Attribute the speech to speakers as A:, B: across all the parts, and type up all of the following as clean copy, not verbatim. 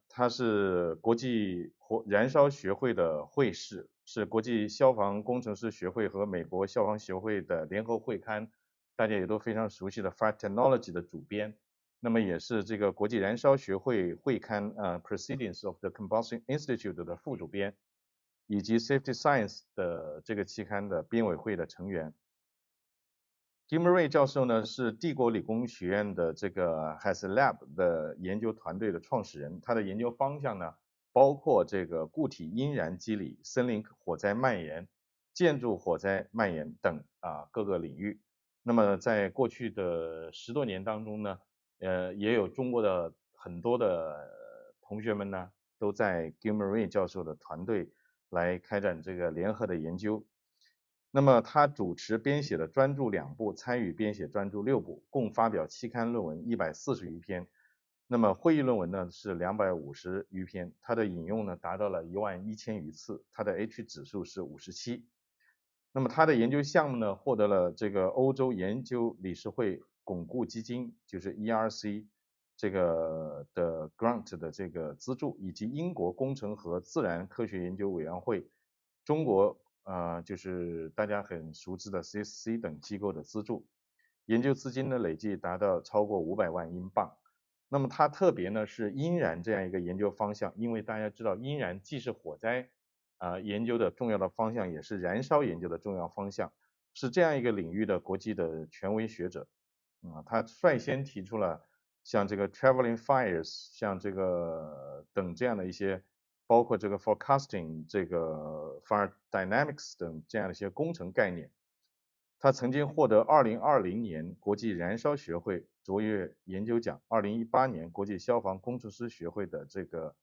A: 它是国际燃烧学会的会士，是国际消防工程师学会和美国消防协会的联合会刊，大家也都非常熟悉的 Fire Technology 的主编，那么也是这个国际燃烧学会会刊Proceedings of the Combustion Institute 的副主编，以及 Safety Science 的这个期刊的编委会的成员。Guillermo 教授呢是帝国理工学院的这个 HAZLab 的研究团队的创始人，他的研究方向呢包括这个固体阴燃机理、森林火灾蔓延、建筑火灾蔓延等各个领域。那么在过去的10多年当中呢，也有中国的很多的同学们呢都在 Guillermo 教授的团队来开展这个联合的研究。那么他主持编写的专著2部，参与编写专著6部，共发表期刊论文140余篇。那么会议论文呢是250余篇，他的引用呢达到了11000余次，他的 H 指数是57。那么他的研究项目呢获得了这个欧洲研究理事会巩固基金，就是 ERC 这个的 grant 的这个资助，以及英国工程和自然科学研究委员会、中国就是大家很熟知的 CSC 等机构的资助，研究资金呢累计达到超过500万英镑。那么它特别呢是阴燃这样一个研究方向，因为大家知道阴燃既是火灾研究的重要的方向，也是燃烧研究的重要方向，是这样一个领域的国际的权威学者。他率先提出了像这个 traveling fires， 像这个等这样的一些，包括这个 forecasting， 这个 fire dynamics 等这样的一些工程概念。他曾经获得2020年国际燃烧学会卓越研究奖，2018年国际消防工程师学会的这个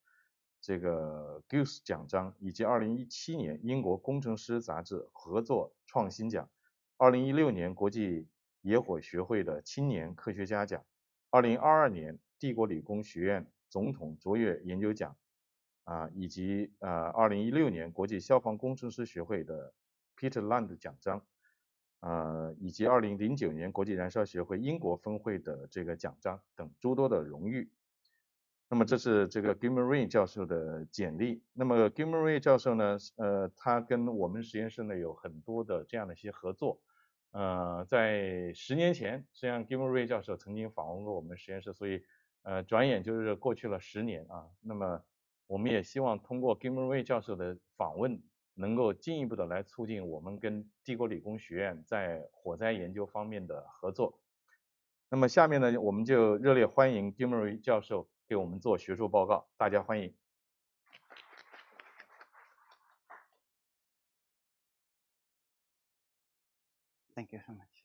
A: Goose 奖章，以及2017年英国工程师杂志合作创新奖，2016年国际野火学会的青年科学家奖，2022年帝国理工学院总统卓越研究奖，以及2016年国际消防工程师学会的 Peter Land 奖章，以及2009年国际燃烧协会英国分会的这个奖章等诸多的荣誉。那么这是这个 Guillermo 教授的简历。那么 Guillermo 教授呢，他跟我们实验室呢有很多的这样的一些合作。在10年前，实际上 Guillermo 教授曾经访问过我们实验室，所以转眼就是过去了10年啊。那么我们也希望通过 Guillermo 教授的访问，能够进一步的来促进我们跟帝国理工学院在火灾研究方面的合作。那么下面呢，我们就热烈欢迎 Guillermo 教授给我们做学术报告，大家欢迎。
B: Thank you so much.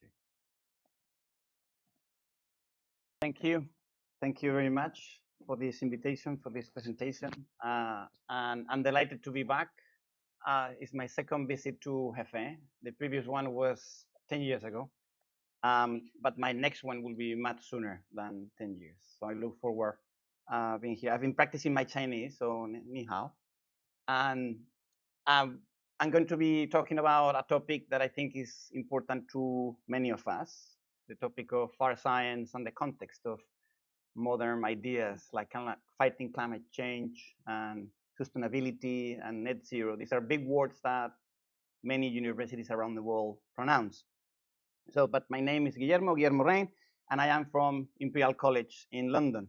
B: Thank you very much for this invitation, for this presentation. And I'm delighted to be back. It's my second visit to Jefe. The previous one was 10 years ago. But my next one will be much sooner than 10 years. So I look forward being here. I've been practicing my Chinese, so ni hao. And I'm going to be talking about a topic that I think is important to many of us, the topic of fire science and the context of modern ideas like fighting climate change and sustainability and net zero. These are big words that many universities around the world pronounce. So, but my name is Guillermo Rein, and I am from Imperial College in London.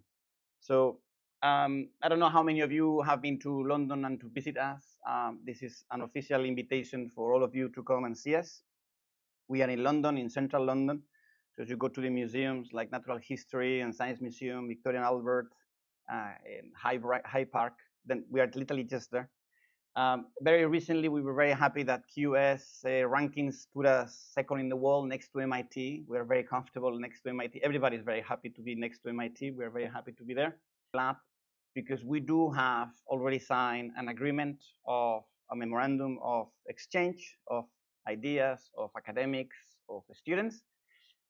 B: So I don't know how many of you have been to London and to visit us. This is an official invitation for all of you to come and see us. We are in London, in central London. So if you go to the museums like Natural History and Science Museum, Victoria and Albert, Hyde Park, then we are literally just there. Very recently, we were very happy that QS rankings put us second in the world next to MIT. We're very comfortable next to MIT. Everybody's very happy to be next to MIT. We're very happy to be there. Lab, because we do have already signed an agreement of a memorandum of exchange of ideas, of academics, of students.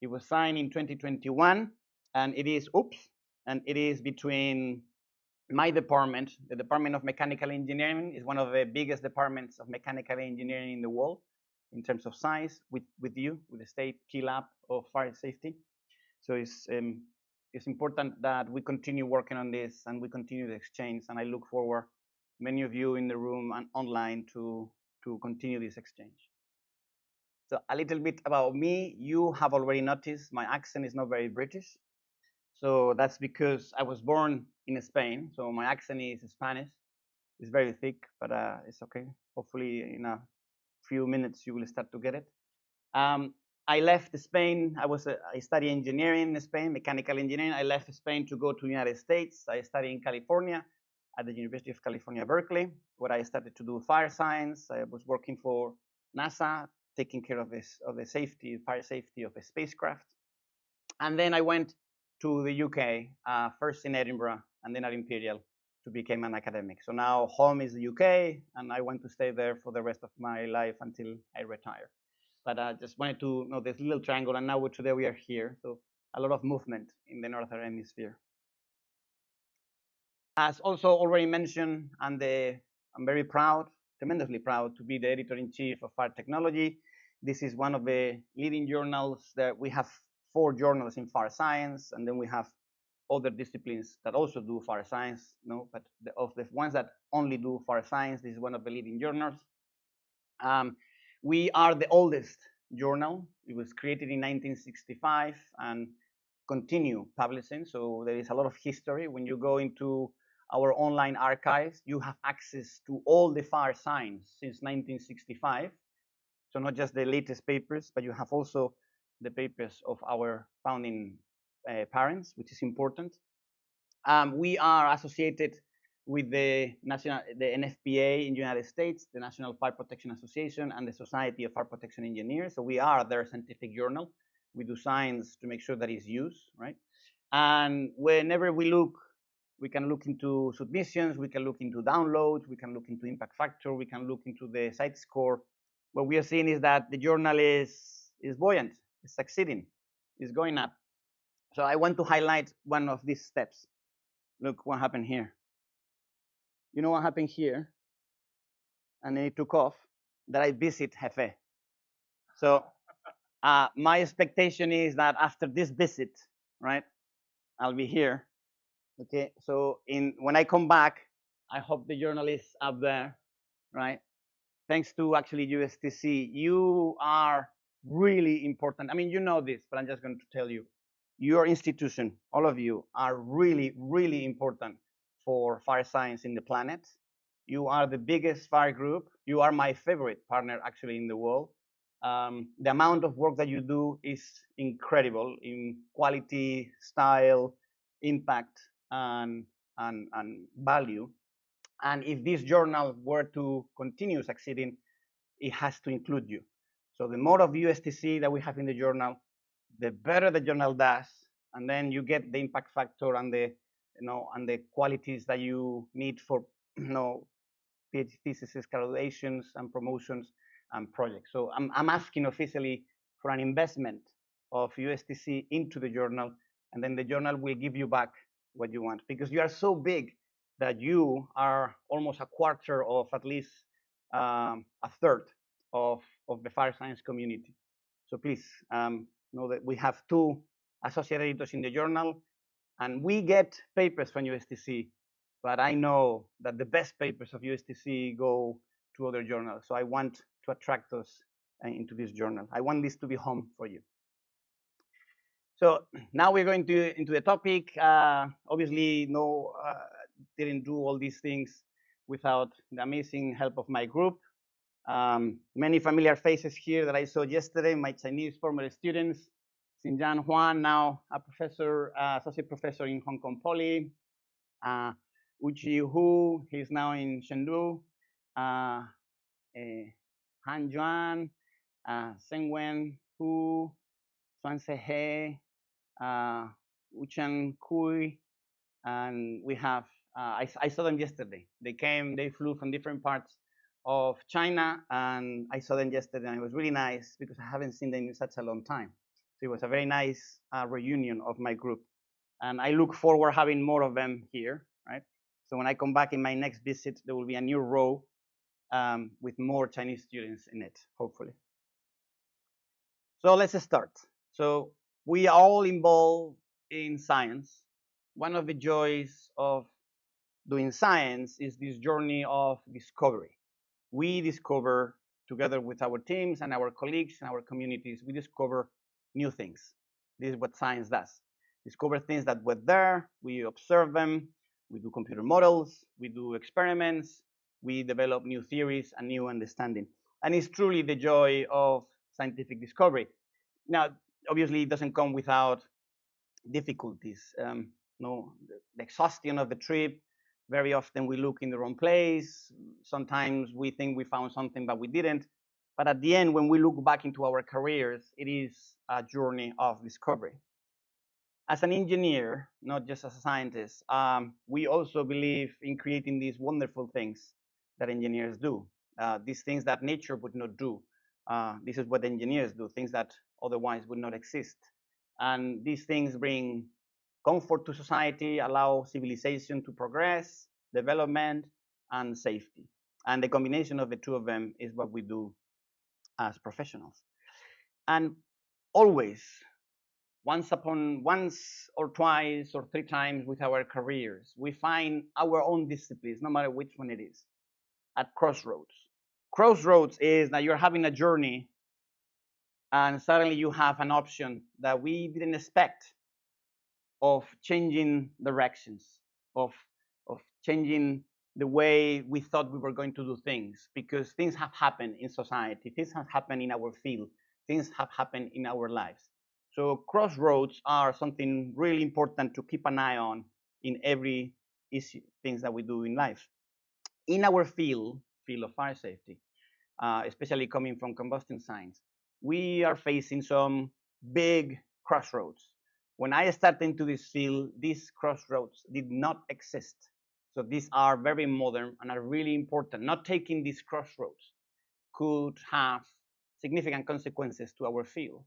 B: It was signed in 2021, and it is between my department, the Department of Mechanical Engineering, is one of the biggest departments of mechanical engineering in the world in terms of size, with the State Key Lab of Fire Safety. So it's it's important that we continue working on this and we continue the exchange. And I look forward, many of you in the room and online, to continue this exchange. So a little bit about me. You have already noticed my accent is not very British. So that's because I was born in Spain. So my accent is Spanish. It's very thick, but it's okay. Hopefully in a few minutes you will start to get it. I left Spain. I studied engineering in Spain, mechanical engineering. I left Spain to go to the United States. I studied in California at the University of California, Berkeley, where I started to do fire science. I was working for NASA, taking care of the safety, fire safety of a spacecraft. And then I went to the UK, first in Edinburgh and then at Imperial to become an academic. So now home is the UK, and I want to stay there for the rest of my life until I retire. But I just wanted to know this little triangle, and now today we are here. So a lot of movement in the Northern Hemisphere. As also already mentioned, I'm very proud, tremendously proud, to be the editor-in-chief of Fire Technology. This is one of the leading journals. That we have 4 journals in fire science, and then we have other disciplines that also do fire science. But of the ones that only do fire science, this is one of the leading journals. We are the oldest journal. It was created in 1965 and continue publishing. So there is a lot of history. When you go into our online archives, you have access to all the fire science since 1965. So not just the latest papers, but you have also the papers of our founding parents, which is important. We are associated with the NFPA in the United States, the National Fire Protection Association, and the Society of Fire Protection Engineers. So we are their scientific journal. We do science to make sure that it's used, right? And whenever we look, we can look into submissions, we can look into downloads, we can look into impact factor, we can look into the site score. What we are seeing is that the journal is buoyant, is succeeding, is going up. So I want to highlight one of these steps. Look what happened here. You know what happened here? And it took off, that I visit Jefe. So my expectation is that after this visit, right, I'll be here. Okay, so when I come back, I hope the journal is up there, right? Thanks to actually USTC, you are really important. I mean, you know this, but I'm just going to tell you. Your institution, all of you, are really, really important for fire science in the planet. You are the biggest fire group. You are my favorite partner, actually, in the world. The amount of work that you do is incredible in quality, style, impact, and value. And if this journal were to continue succeeding, it has to include you. So the more of USTC that we have in the journal, the better the journal does, and then you get the impact factor and the qualities that you need for PhD thesis graduations and promotions and projects. So I'm asking officially for an investment of USTC into the journal, and then the journal will give you back what you want, because you are so big that you are almost a quarter of at least a third of the fire science community. So please know that we have 2 associate editors in the journal, and we get papers from USTC, but I know that the best papers of USTC go to other journals. So I want to attract us into this journal. I want this to be home for you. So now we're going into the topic. Obviously, didn't do all these things without the amazing help of my group. Many familiar faces here that I saw yesterday, my Chinese former students, Xinjiang Huan, now a professor, associate professor in Hong Kong Poly, Uchi Hu, he's now in Chengdu, Han Juan, Sengwen Hu, Suan Sehe, Uchan Kui, and we have, I saw them yesterday. They flew from different parts of China, and I saw them yesterday, and it was really nice because I haven't seen them in such a long time. So it was a very nice reunion of my group, and I look forward having more of them here, right? So when I come back in my next visit, there will be a new row with more Chinese students in it, hopefully. So let's start. So we are all involved in science, one of the joys of doing science is this journey of discovery. We discover, together with our teams and our colleagues and our communities, we discover new things. This is what science does. Discover things that were there, we observe them, we do computer models, we do experiments, we develop new theories and new understanding. And it's truly the joy of scientific discovery. Now, obviously, it doesn't come without difficulties. No, the exhaustion of the trip. Very often we look in the wrong place. Sometimes we think we found something, but we didn't. But at the end, when we look back into our careers, it is a journey of discovery. As an engineer, not just as a scientist, we also believe in creating these wonderful things that engineers do. These things that nature would not do. This is what engineers do, things that otherwise would not exist. And these things bring comfort to society, allow civilization to progress, development, and safety. And the combination of the two of them is what we do as professionals. And always, once or twice or three times with our careers, we find our own disciplines, no matter which one it is, at Crossroads. Crossroads is that you're having a journey and suddenly you have an option that we didn't expect of changing directions, of changing the way we thought we were going to do things, because things have happened in society, things have happened in our field, things have happened in our lives. So crossroads are something really important to keep an eye on in every issue, things that we do in life. In our field of fire safety, especially coming from combustion science, we are facing some big crossroads. When I started into this field, these crossroads did not exist. So these are very modern and are really important. Not taking these crossroads could have significant consequences to our field.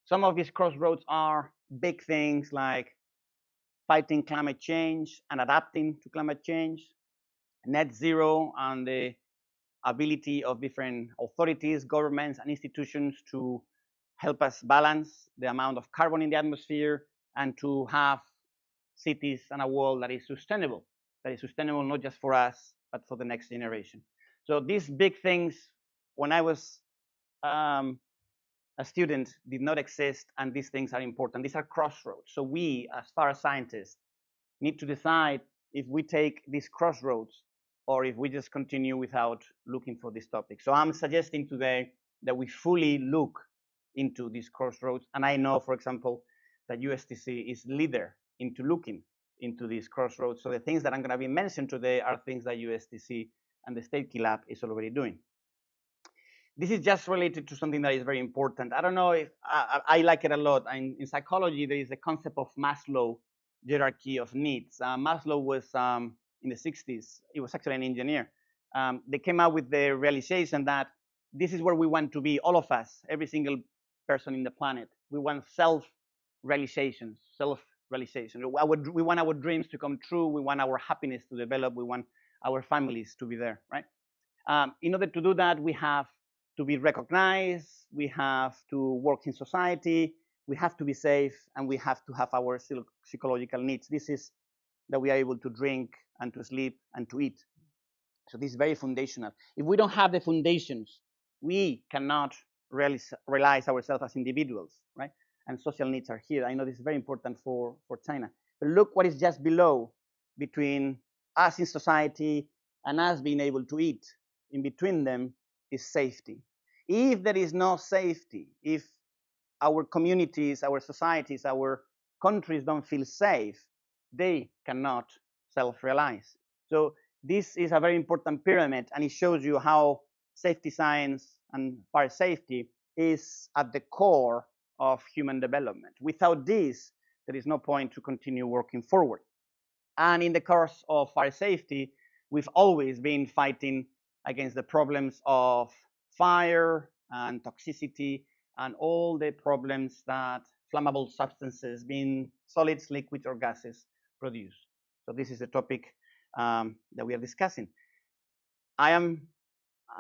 B: Some of these crossroads are big things like fighting climate change and adapting to climate change, net zero, and the ability of different authorities, governments, and institutions to help us balance the amount of carbon in the atmosphere and to have cities and a world that is sustainable not just for us, but for the next generation. So these big things, when I was a student, did not exist, and these things are important. These are crossroads. So we, as fire scientists, need to decide if we take these crossroads or if we just continue without looking for this topic. So I'm suggesting today that we fully look into these crossroads. And I know, for example, that USTC is leader into looking into these crossroads. So the things that I'm going to be mentioning today are things that USTC and the State Key Lab is already doing. This is just related to something that is very important. I don't know if I like it a lot. In psychology, there is a concept of Maslow hierarchy of needs. Maslow was in the 60s. He was actually an engineer. They came out with the realization that this is where we want to be, all of us, every single person in the planet. We want self-realization. We want our dreams to come true. We want our happiness to develop. We want our families to be there, right? In order to do that, we have to be recognized, we have to work in society, we have to be safe, and we have to have our psychological needs. This is that we are able to drink and to sleep and to eat. So this is very foundational. If we don't have the foundations, we cannot realize ourselves as individuals, right? And social needs are here. I know this is very important for China. But look what is just below, between us in society and us being able to eat. In between them is safety. If there is no safety, if our communities, our societies, our countries don't feel safe, they cannot self-realize. So this is a very important pyramid, and it shows you how safety science and fire safety is at the core of human development. Without this, there is no point to continue working forward. And in the course of fire safety, we've always been fighting against the problems of fire and toxicity and all the problems that flammable substances, being solids, liquids, or gases, produce. So this is the topic that we are discussing. I'm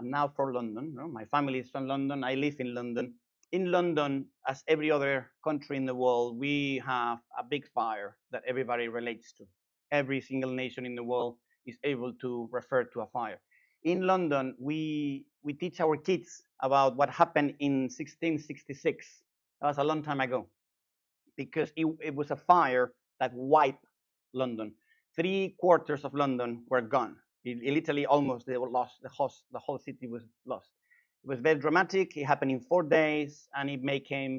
B: now from London. No? My family is from London. I live in London. in London, as every other country in the world, we have a big fire that everybody relates to. Every single nation in the world is able to refer to a fire. In London, we teach our kids about what happened in 1666. That was a long time ago, because it was a fire that wiped London. 3/4 of London were gone. It literally almost, they were lost. The whole city was lost. It was very dramatic. It happened in 4 days, and it became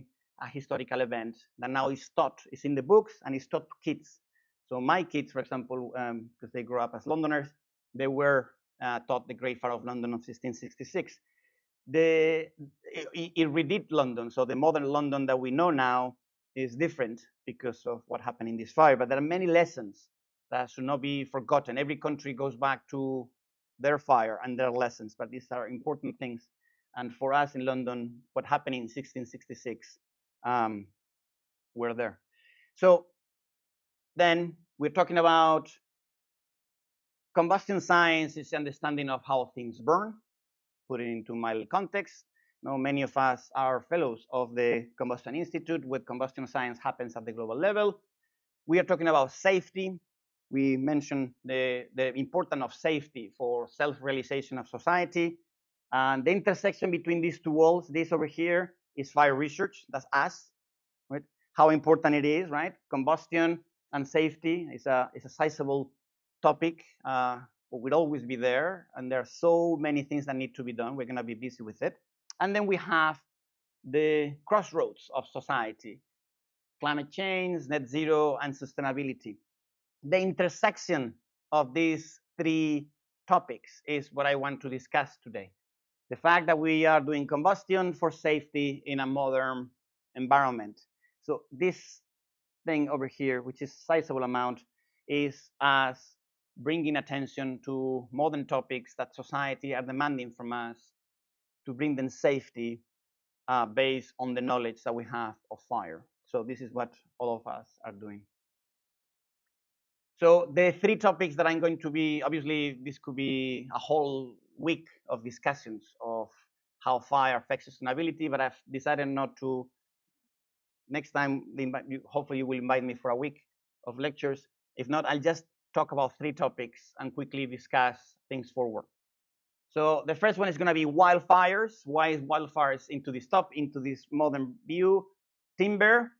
B: a historical event that now is taught. It's in the books, and it's taught to kids. So my kids, for example, because they grew up as Londoners, they were taught the Great Fire of London of 1666. It redid London. So the modern London that we know now is different because of what happened in this fire. But there are many lessons that should not be forgotten. Every country goes back to their fire and their lessons, but these are important things. And for us in London, what happened in 1666, we're there. So then we're talking about combustion science is the understanding of how things burn, put it into mild context. Now, many of us are fellows of the Combustion Institute, where combustion science happens at the global level. We are talking about safety. We mentioned the importance of safety for self-realization of society. And the intersection between these two worlds, this over here is fire research, that's us, right? How important it is, right? Combustion and safety is a sizable topic, but will always be there. And there are so many things that need to be done. We're gonna be busy with it. And then we have the crossroads of society: climate change, net zero, and sustainability. The intersection of these 3 topics is what I want to discuss today. The fact that we are doing combustion for safety in a modern environment. So this thing over here, which is a sizable amount, is us bringing attention to modern topics that society are demanding from us to bring them safety based on the knowledge that we have of fire. So this is what all of us are doing. So the 3 topics that I'm going to be, obviously this could be a whole week of discussions of how fire affects sustainability, but I've decided not to. Next time, hopefully you will invite me for a week of lectures. If not, I'll just talk about 3 topics and quickly discuss things forward. So the first one is going to be wildfires. Why is wildfires into this modern view? Timber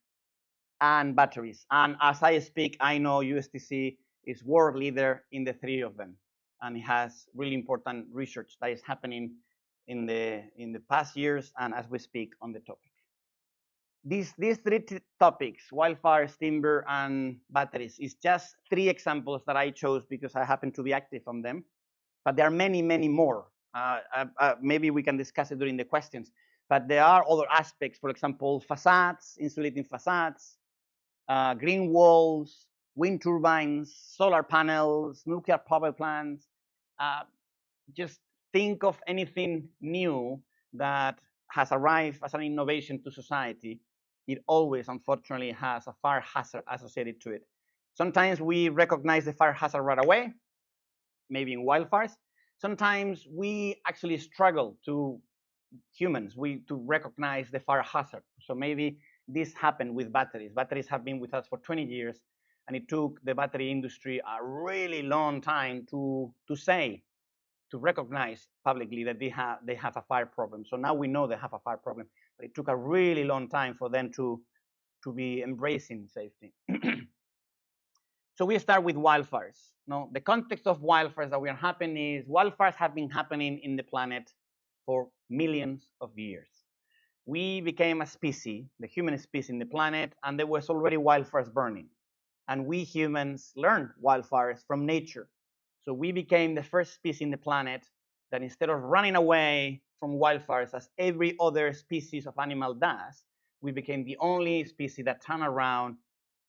B: and batteries. And as I speak, I know USTC is world leader in the 3 of them, and it has really important research that is happening in the past years and as we speak on the topic. These 3 topics, wildfires, timber, and batteries, is just 3 examples that I chose because I happen to be active on them. But there are many, many more. Maybe we can discuss it during the questions. But there are other aspects, for example, facades, insulating facades, green walls, wind turbines, solar panels, nuclear power plants. Just think of anything new that has arrived as an innovation to society. It always, unfortunately, has a fire hazard associated to it. Sometimes we recognize the fire hazard right away, maybe in wildfires. Sometimes we actually struggle to recognize the fire hazard. So maybe this happened with batteries. Batteries have been with us for 20 years, and it took the battery industry a really long time to recognize publicly that they have a fire problem. So now we know they have a fire problem, but it took a really long time for them to be embracing safety. So we start with wildfires. Now, the context of wildfires that we are happening is wildfires have been happening in the planet for millions of years. We became a species, the human species in the planet, and there was already wildfires burning. And we humans learned wildfires from nature. So we became the first species in the planet that instead of running away from wildfires as every other species of animal does, we became the only species that turned around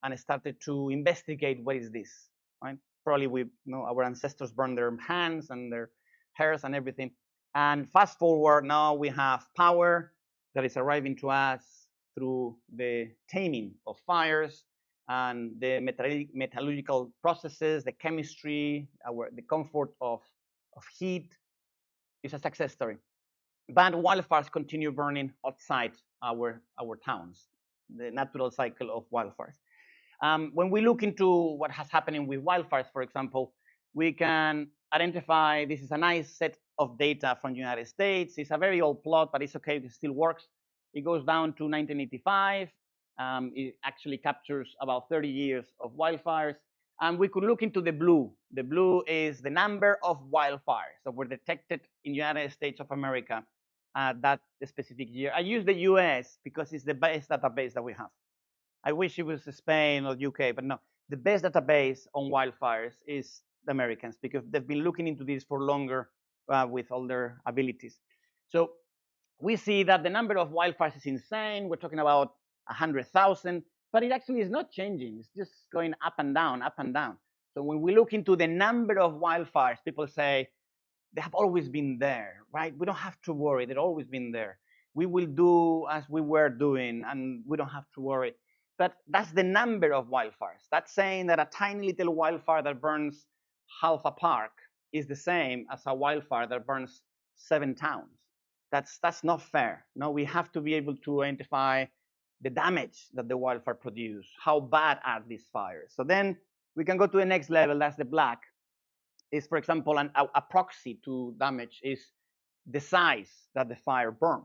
B: and started to investigate what is this, right? Probably our ancestors burned their hands and their hairs and everything. And fast forward, now we have power that is arriving to us through the taming of fires and the metallurgical processes, the chemistry, the comfort of heat. Is a success story. But wildfires continue burning outside our towns, the natural cycle of wildfires. When we look into what has happened with wildfires, for example, we can identify, this is a nice set of data from the United States. It's a very old plot, but it's okay, it still works. It goes down to 1985. It actually captures about 30 years of wildfires. And we could look into the blue. The blue is the number of wildfires that were detected in the United States of America that specific year. I use the US because it's the best database that we have. I wish it was Spain or UK, but no. The best database on wildfires is the Americans because they've been looking into this for longer with all their abilities. So we see that the number of wildfires is insane. We're talking about 100,000, but it actually is not changing. It's just going up and down, up and down. So when we look into the number of wildfires, people say they have always been there, right? We don't have to worry. They've always been there. We will do as we were doing, and we don't have to worry. But that's the number of wildfires. That's saying that a tiny little wildfire that burns half a park is the same as a wildfire that burns 7 towns. That's not fair. No, we have to be able to identify the damage that the wildfire produce. How bad are these fires? So then we can go to the next level. That's the black. Is, for example, a proxy to damage is the size that the fire burned.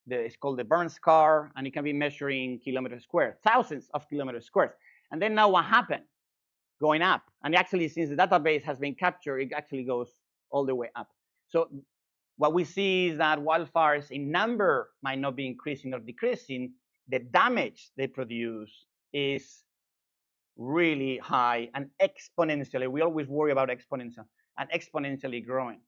B: It's called the burn scar, and it can be measured in kilometers squared, thousands of kilometers squared. And then now what happened? Going up. And actually, since the database has been captured, it actually goes all the way up. So what we see is that wildfires in number might not be increasing or decreasing. The damage they produce is really high and exponentially. We always worry about exponential and exponentially growing.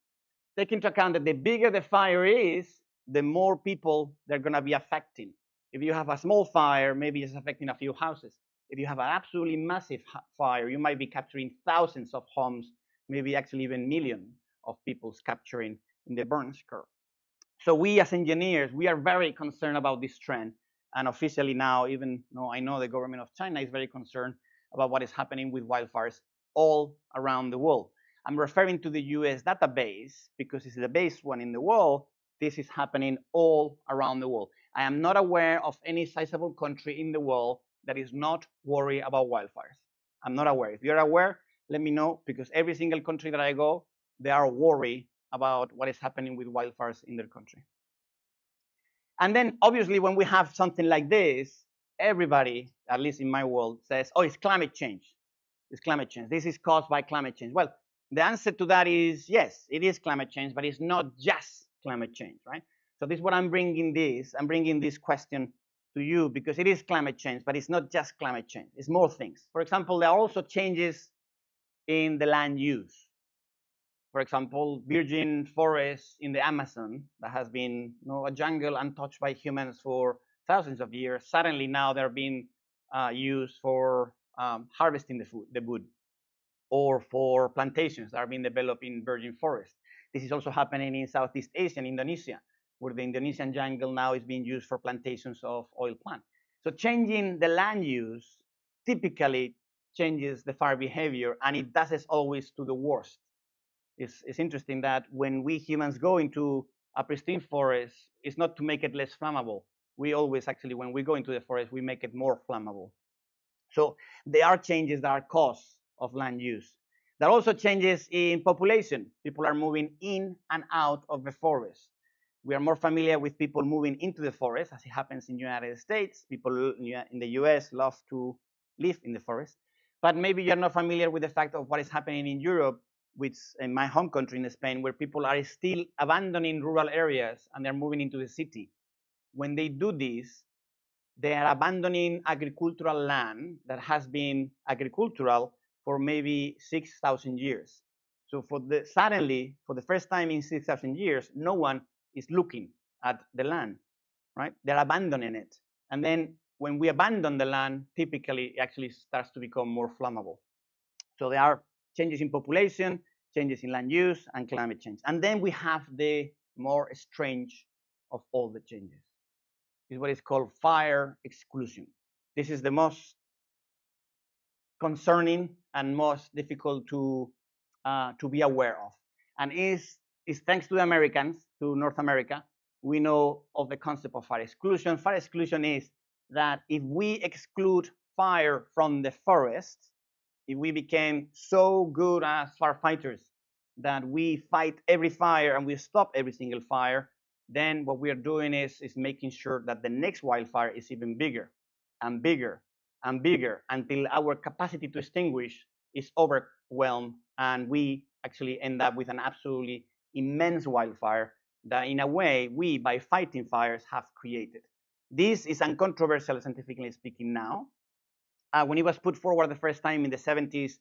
B: Take into account that the bigger the fire is, the more people they're going to be affecting. If you have a small fire, maybe it's affecting a few houses. If you have an absolutely massive fire, you might be capturing thousands of homes, maybe actually even millions of people capturing in the burn scar. So we as engineers, we are very concerned about this trend. And officially now, even though I know the government of China is very concerned about what is happening with wildfires all around the world. I'm referring to the US database because it's the base one in the world. This is happening all around the world. I am not aware of any sizable country in the world that is not worried about wildfires. I'm not aware. If you're aware, let me know, because every single country that I go, they are worried about what is happening with wildfires in their country. And then obviously when we have something like this, everybody, at least in my world, says, oh, it's climate change. It's climate change. This is caused by climate change. Well, the answer to that is yes, it is climate change, but it's not just climate change, right? So this is what I'm bringing this question to you because it is climate change, but it's not just climate change. It's more things. For example, there are also changes in the land use. For example, virgin forests in the Amazon that has been a jungle untouched by humans for thousands of years. Suddenly now they're being used for harvesting the wood, or for plantations that are being developed in virgin forests. This is also happening in Southeast Asia, in Indonesia, where the Indonesian jungle now is being used for plantations of oil plants. So changing the land use typically changes the fire behavior, and it does it always to the worst. It's interesting that when we humans go into a pristine forest, it's not to make it less flammable. We always actually, when we go into the forest, we make it more flammable. So there are changes that are caused of land use. There are also changes in population. People are moving in and out of the forest. We are more familiar with people moving into the forest, as it happens in the United States. People in the US love to live in the forest. But maybe you're not familiar with the fact of what is happening in Europe, which in my home country in Spain, where people are still abandoning rural areas and they're moving into the city. When they do this, they are abandoning agricultural land that has been agricultural for maybe 6,000 years. So suddenly, for the first time in 6,000 years, no one is looking at the land, right? They're abandoning it. And then when we abandon the land, typically it actually starts to become more flammable. So there are changes in population, changes in land use, and climate change. And then we have the more strange of all the changes. Is what is called fire exclusion. This is the most concerning and most difficult to be aware of. And is thanks to the Americans, to North America, we know of the concept of fire exclusion. Fire exclusion is that if we exclude fire from the forest, if we became so good as firefighters that we fight every fire and we stop every single fire, then what we are doing is making sure that the next wildfire is even bigger and bigger and bigger until our capacity to extinguish is overwhelmed and we actually end up with an absolutely immense wildfire that in a way we, by fighting fires, have created. This is uncontroversial scientifically speaking now. When it was put forward the first time in the 70s,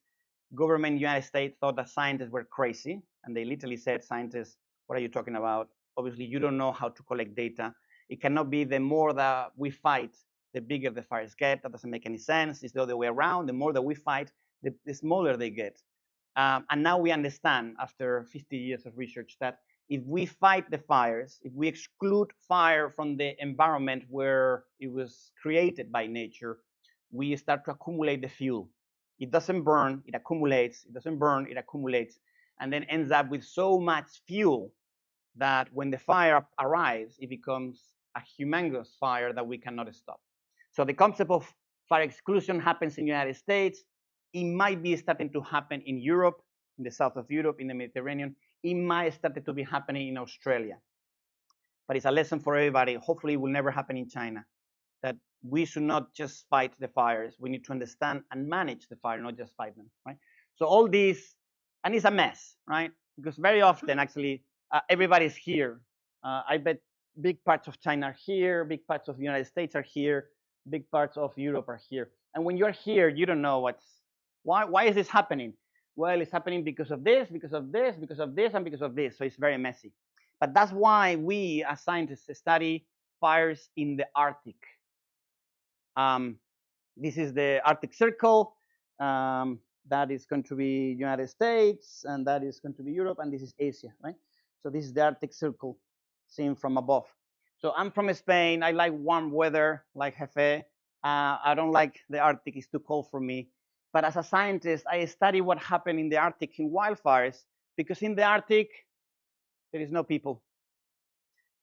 B: government in the United States thought that scientists were crazy, and they literally said, scientists, what are you talking about? Obviously, you don't know how to collect data. It cannot be the more that we fight, the bigger the fires get. That doesn't make any sense. It's the other way around. The more that we fight, the smaller they get. And now we understand, after 50 years of research, that if we fight the fires, if we exclude fire from the environment where it was created by nature, we start to accumulate the fuel. It doesn't burn, it accumulates. It doesn't burn, it accumulates, and then ends up with so much fuel that when the fire arrives, it becomes a humongous fire that we cannot stop. So the concept of fire exclusion happens in the United States. It might be starting to happen in Europe, in the south of Europe, in the Mediterranean. It might start to be happening in Australia. But it's a lesson for everybody. Hopefully it will never happen in China, that we should not just fight the fires. We need to understand and manage the fire, not just fight them, right? So all these, and it's a mess, right? Because very often, actually, everybody's here. I bet big parts of China are here, big parts of the United States are here, big parts of Europe are here. And when you're here, you don't know why is this happening? Well, it's happening because of this, because of this, because of this, and because of this. So it's very messy. But that's why we, as scientists, study fires in the Arctic. This is the Arctic Circle. That is going to be United States, and that is going to be Europe, and this is Asia, right? So this is the Arctic Circle seen from above. So I'm from Spain. I like warm weather, like Jefe. I don't like the Arctic. It's too cold for me. But as a scientist, I study what happened in the Arctic in wildfires, because in the Arctic, there is no people.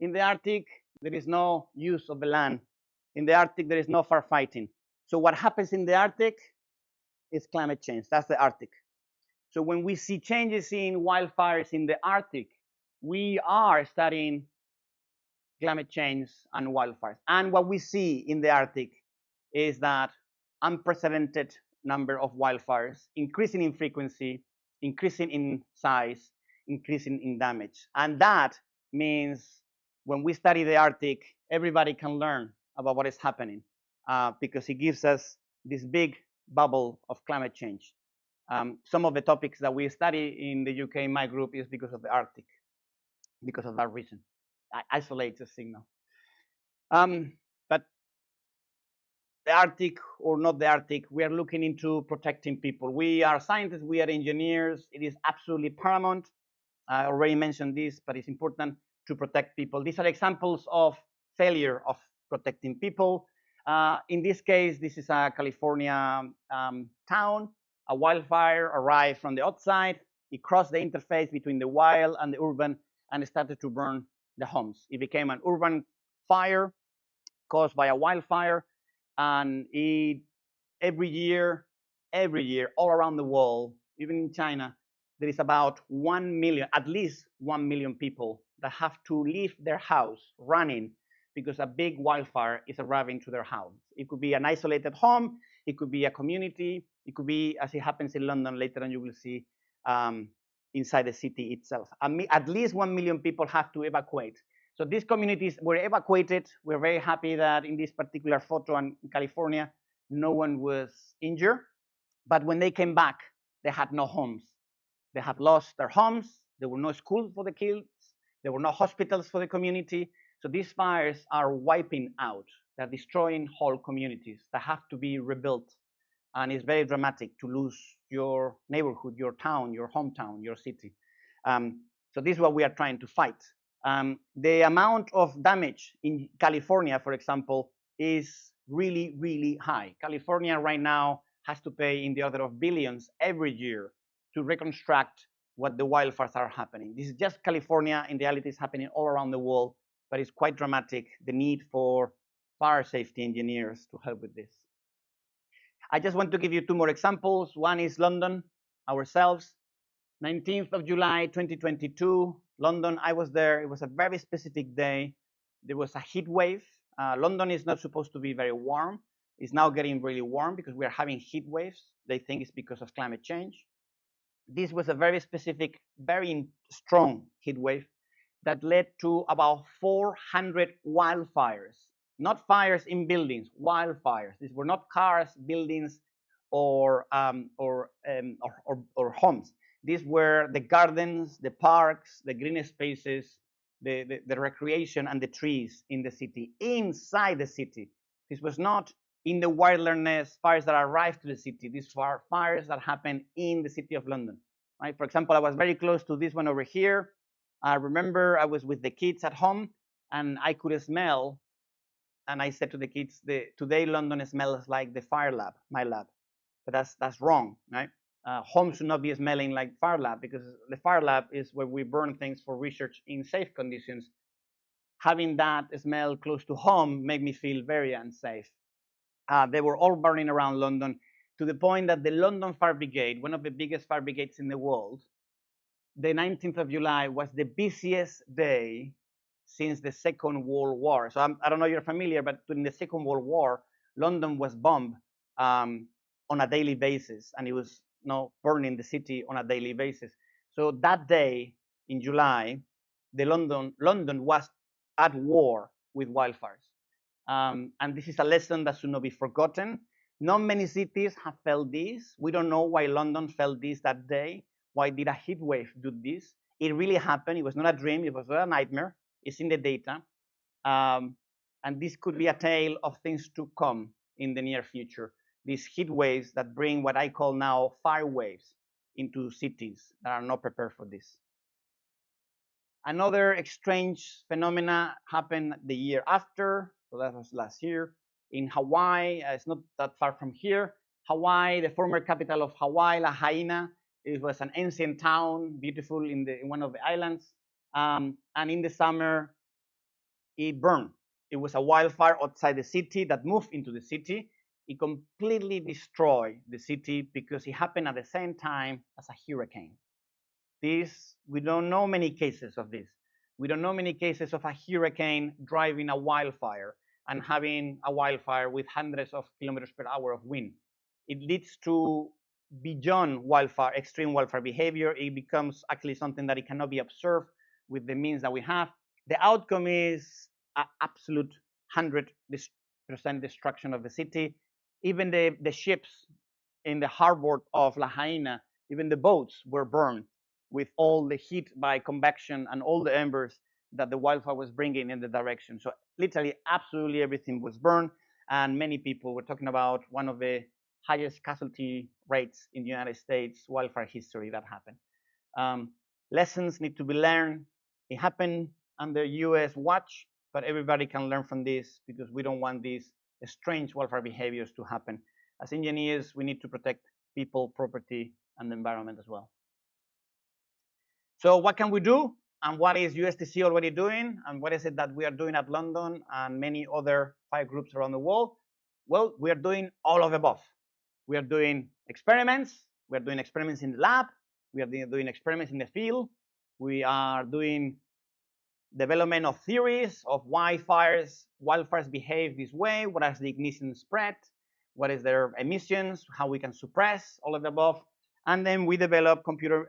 B: In the Arctic, there is no use of the land. In the Arctic, there is no firefighting. So what happens in the Arctic is climate change. That's the Arctic. So when we see changes in wildfires in the Arctic, we are studying climate change and wildfires. And what we see in the Arctic is that unprecedented number of wildfires, increasing in frequency, increasing in size, increasing in damage. And that means when we study the Arctic, everybody can learn about what is happening because it gives us this big bubble of climate change. Some of the topics that we study in the UK in my group is because of the Arctic, because of that reason. I isolate the signal. But the Arctic or not the Arctic, we are looking into protecting people. We are scientists, we are engineers. It is absolutely paramount. I already mentioned this, but it's important to protect people. These are examples of failure of protecting people. In this case, this is a California town. A wildfire arrived from the outside. It crossed the interface between the wild and the urban and started to burn the homes. It became an urban fire caused by a wildfire. And every year, all around the world, even in China, there is about 1 million, at least 1 million people that have to leave their house running because a big wildfire is arriving to their house. It could be an isolated home, it could be a community, it could be, as it happens in London later on, you will see inside the city itself. At least 1 million people have to evacuate. So these communities were evacuated. We're very happy that in this particular photo in California, no one was injured. But when they came back, they had no homes. They had lost their homes. There were no schools for the kids. There were no hospitals for the community. So these fires are wiping out. They're destroying whole communities that have to be rebuilt. And it's very dramatic to lose your neighborhood, your town, your hometown, your city. So this is what we are trying to fight. The amount of damage in California, for example, is really, really high. California right now has to pay in the order of billions every year to reconstruct what the wildfires are happening. This is just California. In reality, it's happening all around the world, but it's quite dramatic, the need for fire safety engineers to help with this. I just want to give you two more examples. One is London, ourselves, 19th of July, 2022, London, I was there. It was a very specific day. There was a heat wave. London is not supposed to be very warm. It's now getting really warm because we are having heat waves. They think it's because of climate change. This was a very specific, very strong heat wave that led to about 400 wildfires. Not fires in buildings, wildfires. These were not cars, buildings, or homes. These were the gardens, the parks, the green spaces, the recreation and the trees in the city, inside the city. This was not in the wilderness fires that arrived to the city. These were fires that happened in the city of London. Right? For example, I was very close to this one over here. I remember I was with the kids at home and I could smell, and I said to the kids, today London smells like the fire lab, my lab. But that's wrong, right? Home should not be smelling like fire lab, because the fire lab is where we burn things for research in safe conditions. Having that smell close to home made me feel very unsafe. They were all burning around London, to the point that the London Fire Brigade, one of the biggest fire brigades in the world, the 19th of July was the busiest day since the Second World War. So I don't know if you're familiar, but during the Second World War, London was bombed on a daily basis, and it was burning the city on a daily basis. So that day in July, London was at war with wildfires. And this is a lesson that should not be forgotten. Not many cities have felt this. We don't know why London felt this that day. Why did a heat wave do this? It really happened. It was not a dream. It was not a nightmare. It's in the data. And this could be a tale of things to come in the near future. These heat waves that bring what I call now fire waves into cities that are not prepared for this. Another strange phenomena happened the year after, so that was last year, in Hawaii. It's not that far from here. Hawaii, the former capital of Hawaii, Lahaina. It was an ancient town, beautiful in one of the islands. And in the summer, it burned. It was a wildfire outside the city that moved into the city. It completely destroyed the city because it happened at the same time as a hurricane. We don't know many cases of this. We don't know many cases of a hurricane driving a wildfire and having a wildfire with hundreds of kilometers per hour of wind. It leads to beyond wildfire, extreme wildfire behavior. It becomes actually something that it cannot be observed with the means that we have. The outcome is an absolute 100% destruction of the city. Even the ships in the harbor of Lahaina, even the boats were burned with all the heat by convection and all the embers that the wildfire was bringing in the direction. So literally, absolutely everything was burned, and many people were talking about one of the highest casualty rates in the United States wildfire history that happened. Lessons need to be learned. It happened under US watch, but everybody can learn from this, because we don't want these strange wildfire behaviors to happen. As engineers, we need to protect people, property, and the environment as well. So what can we do? And what is USTC already doing? And what is it that we are doing at London and many other fire groups around the world? Well, we are doing all of the above. We are doing experiments. We are doing experiments in the lab. We are doing experiments in the field. We are doing development of theories of why wildfires behave this way. What is the ignition spread? What is their emissions? How we can suppress all of the above. And then we develop computer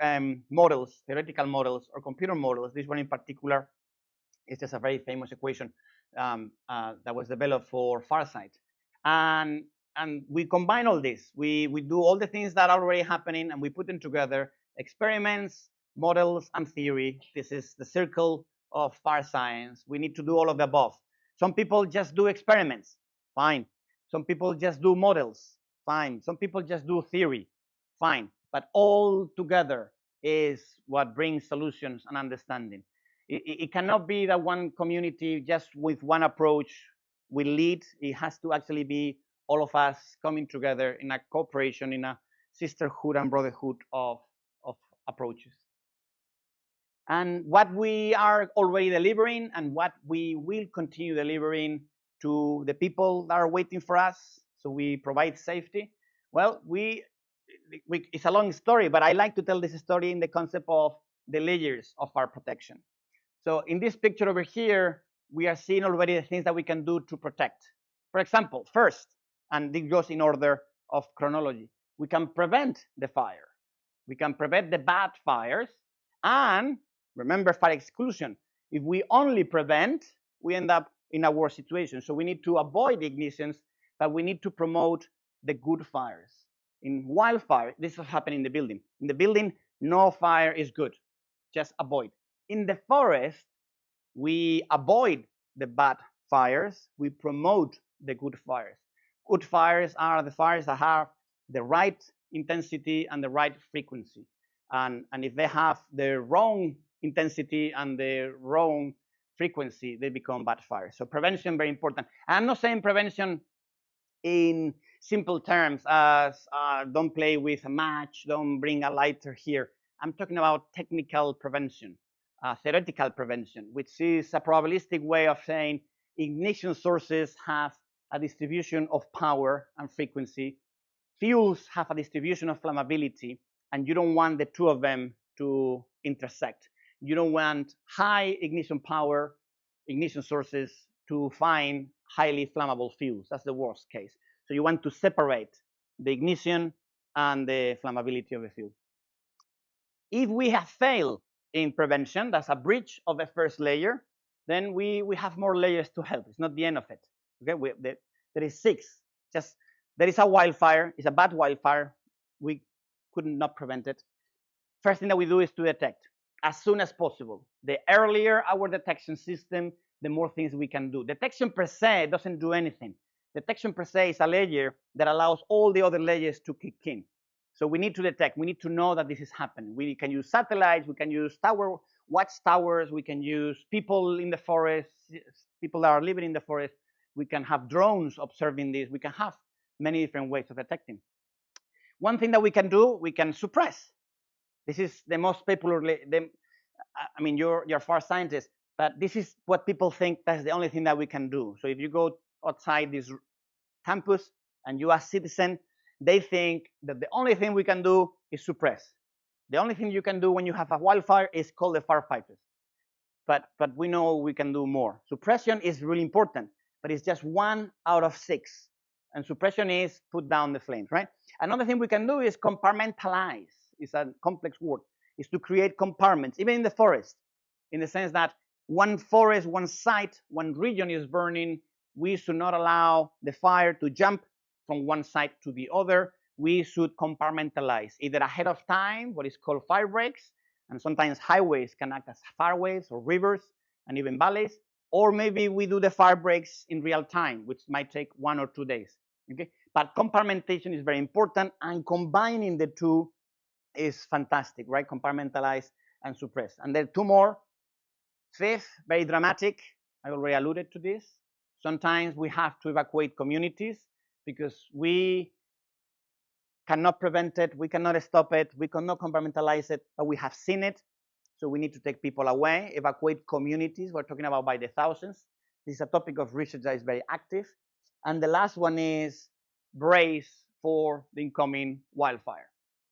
B: models, theoretical models, or computer models. This one in particular is just a very famous equation that was developed for Farsight. And we combine all this. We do all the things that are already happening, and we put them together: experiments, models, and theory. This is the circle of fire science. We need to do all of the above. Some people just do experiments. Fine. Some people just do models. Fine. Some people just do theory. Fine. But all together is what brings solutions and understanding. It cannot be that one community just with one approach will lead. It has to actually be all of us coming together in a cooperation, in a sisterhood and brotherhood of approaches. and what we are already delivering and what we will continue delivering to the people that are waiting for us, so we provide safety. Well, it's a long story, but I like to tell this story in the concept of the layers of our protection. So in this picture over here, we are seeing already the things that we can do to protect. For example, first, and this goes in order of chronology, we can prevent the fire. We can prevent the bad fires, and remember fire exclusion. If we only prevent, we end up in a worse situation. So we need to avoid ignitions, but we need to promote the good fires. In wildfire, this is happening in the building. In the building, no fire is good. Just avoid. In the forest, we avoid the bad fires. We promote the good fires. Good fires are the fires that have the right intensity and the right frequency. And if they have the wrong intensity and the wrong frequency, they become bad fires. So prevention, very important. And I'm not saying prevention in simple terms as don't play with a match, don't bring a lighter here. I'm talking about technical prevention, theoretical prevention, which is a probabilistic way of saying ignition sources have a distribution of power and frequency. Fuels have a distribution of flammability, and you don't want the two of them to intersect. You don't want high ignition power ignition sources to find highly flammable fuels. That's the worst case. So you want to separate the ignition and the flammability of the fuel. If we have failed in prevention, that's a breach of the first layer, then we have more layers to help. It's not the end of it. Okay, there is 6. Just there is a wildfire. It's a bad wildfire. We could not prevent it. First thing that we do is to detect as soon as possible. The earlier our detection system, the more things we can do. Detection per se doesn't do anything. Detection per se is a layer that allows all the other layers to kick in. So we need to detect. We need to know that this is happening. We can use satellites. We can use watchtowers. We can use people in the forest, people that are living in the forest. We can have drones observing this. We can have many different ways of detecting. One thing that we can do, we can suppress. This is the most popular. I mean, you're fire scientists, but this is what people think that's the only thing that we can do. So if you go outside this campus and you are a citizen, they think that the only thing we can do is suppress. The only thing you can do when you have a wildfire is call the firefighters. But we know we can do more. Suppression is really important, but it's just 1 out of 6. And suppression is put down the flames, right? Another thing we can do is compartmentalize. It's a complex word. Is to create compartments, even in the forest, in the sense that one forest, one site, one region is burning. We should not allow the fire to jump from one side to the other. We should compartmentalize, either ahead of time, what is called fire breaks, and sometimes highways can act as fireways or rivers and even valleys, or maybe we do the fire breaks in real time, which might take 1 or 2 days. Okay, but compartmentation is very important, and combining the two is fantastic, right? Compartmentalize and suppress. And there are 2 more. 5th, very dramatic. I already alluded to this. Sometimes we have to evacuate communities because we cannot prevent it, we cannot stop it, we cannot compartmentalize it, but we have seen it. So we need to take people away, evacuate communities. We're talking about by the thousands. This is a topic of research that is very active. And the last one is brace for the incoming wildfire.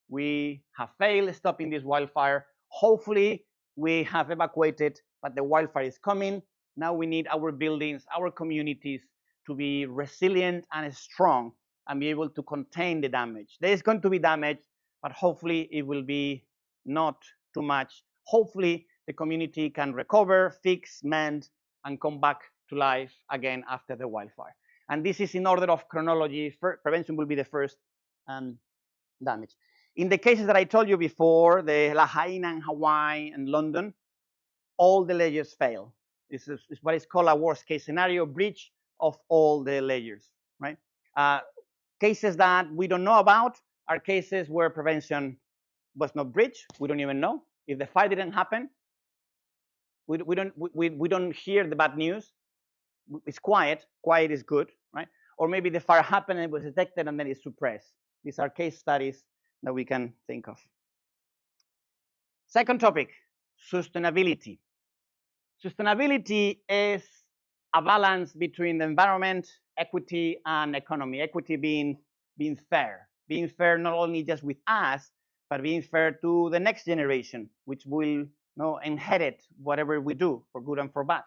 B: We have failed stopping this wildfire. Hopefully we have evacuated, but the wildfire is coming. Now we need our buildings, our communities to be resilient and strong and be able to contain the damage. There is going to be damage, but hopefully it will be not too much. Hopefully the community can recover, fix, mend, and come back to life again after the wildfire. And this is in order of chronology. Prevention will be the first, and damage. In the cases that I told you before, the Lahaina and Hawaii and London, all the layers fail. This is what is called a worst case scenario, breach of all the layers, right? Cases that we don't know about are cases where prevention was not breached. We don't even know. If the fire didn't happen, we don't hear the bad news. It's quiet. Quiet is good, right? Or maybe the fire happened and it was detected and then it's suppressed. These are case studies that we can think of. Second topic, sustainability. Sustainability is a balance between the environment, equity, and economy. Equity being fair. Being fair not only just with us, but being fair to the next generation, which will inherit whatever we do, for good and for bad.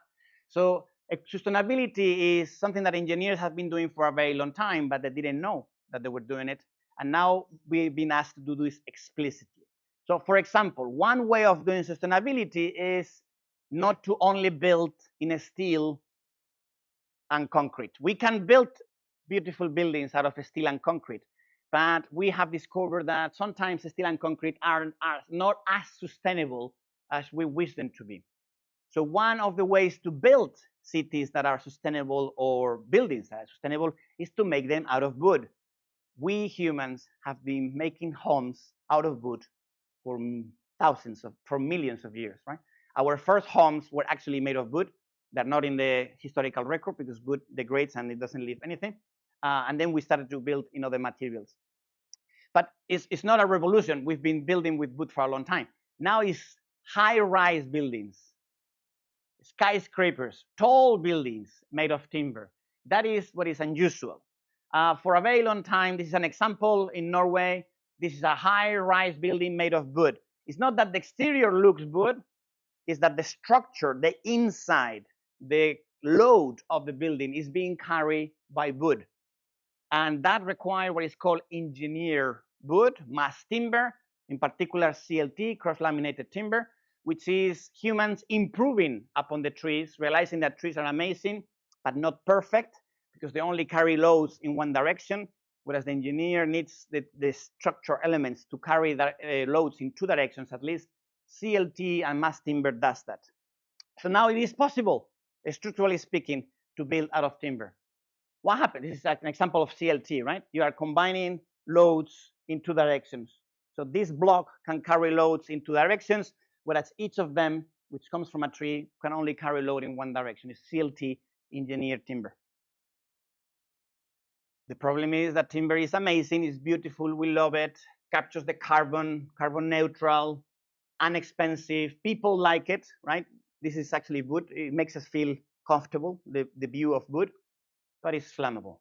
B: So sustainability is something that engineers have been doing for a very long time, but they didn't know that they were doing it. And now we've been asked to do this explicitly. So for example, one way of doing sustainability is not to only build in a steel and concrete. We can build beautiful buildings out of steel and concrete, but we have discovered that sometimes steel and concrete are not as sustainable as we wish them to be. So one of the ways to build cities that are sustainable or buildings that are sustainable is to make them out of wood. We humans have been making homes out of wood for millions of years, right? Our first homes were actually made of wood. They're not in the historical record because wood degrades and it doesn't leave anything. And then we started to build in other materials. But it's not a revolution. We've been building with wood for a long time. Now it's high-rise buildings, skyscrapers, tall buildings made of timber. That is what is unusual. For a very long time, this is an example in Norway. This is a high-rise building made of wood. It's not that the exterior looks wood, it's that the structure, the inside, the load of the building is being carried by wood. And that requires what is called engineered wood, mass timber, in particular CLT, cross-laminated timber, which is humans improving upon the trees, realizing that trees are amazing, but not perfect, because they only carry loads in one direction, whereas the engineer needs the structure elements to carry the loads in two directions at least. CLT and mass timber does that. So now it is possible, structurally speaking, to build out of timber. What happened? This is an example of CLT, right? You are combining loads in two directions. So this block can carry loads in two directions, whereas each of them, which comes from a tree, can only carry load in one direction. It's CLT, engineered timber. The problem is that timber is amazing, it's beautiful, we love it, captures the carbon neutral, inexpensive, people like it, right? This is actually wood, it makes us feel comfortable, the view of wood, but it's flammable.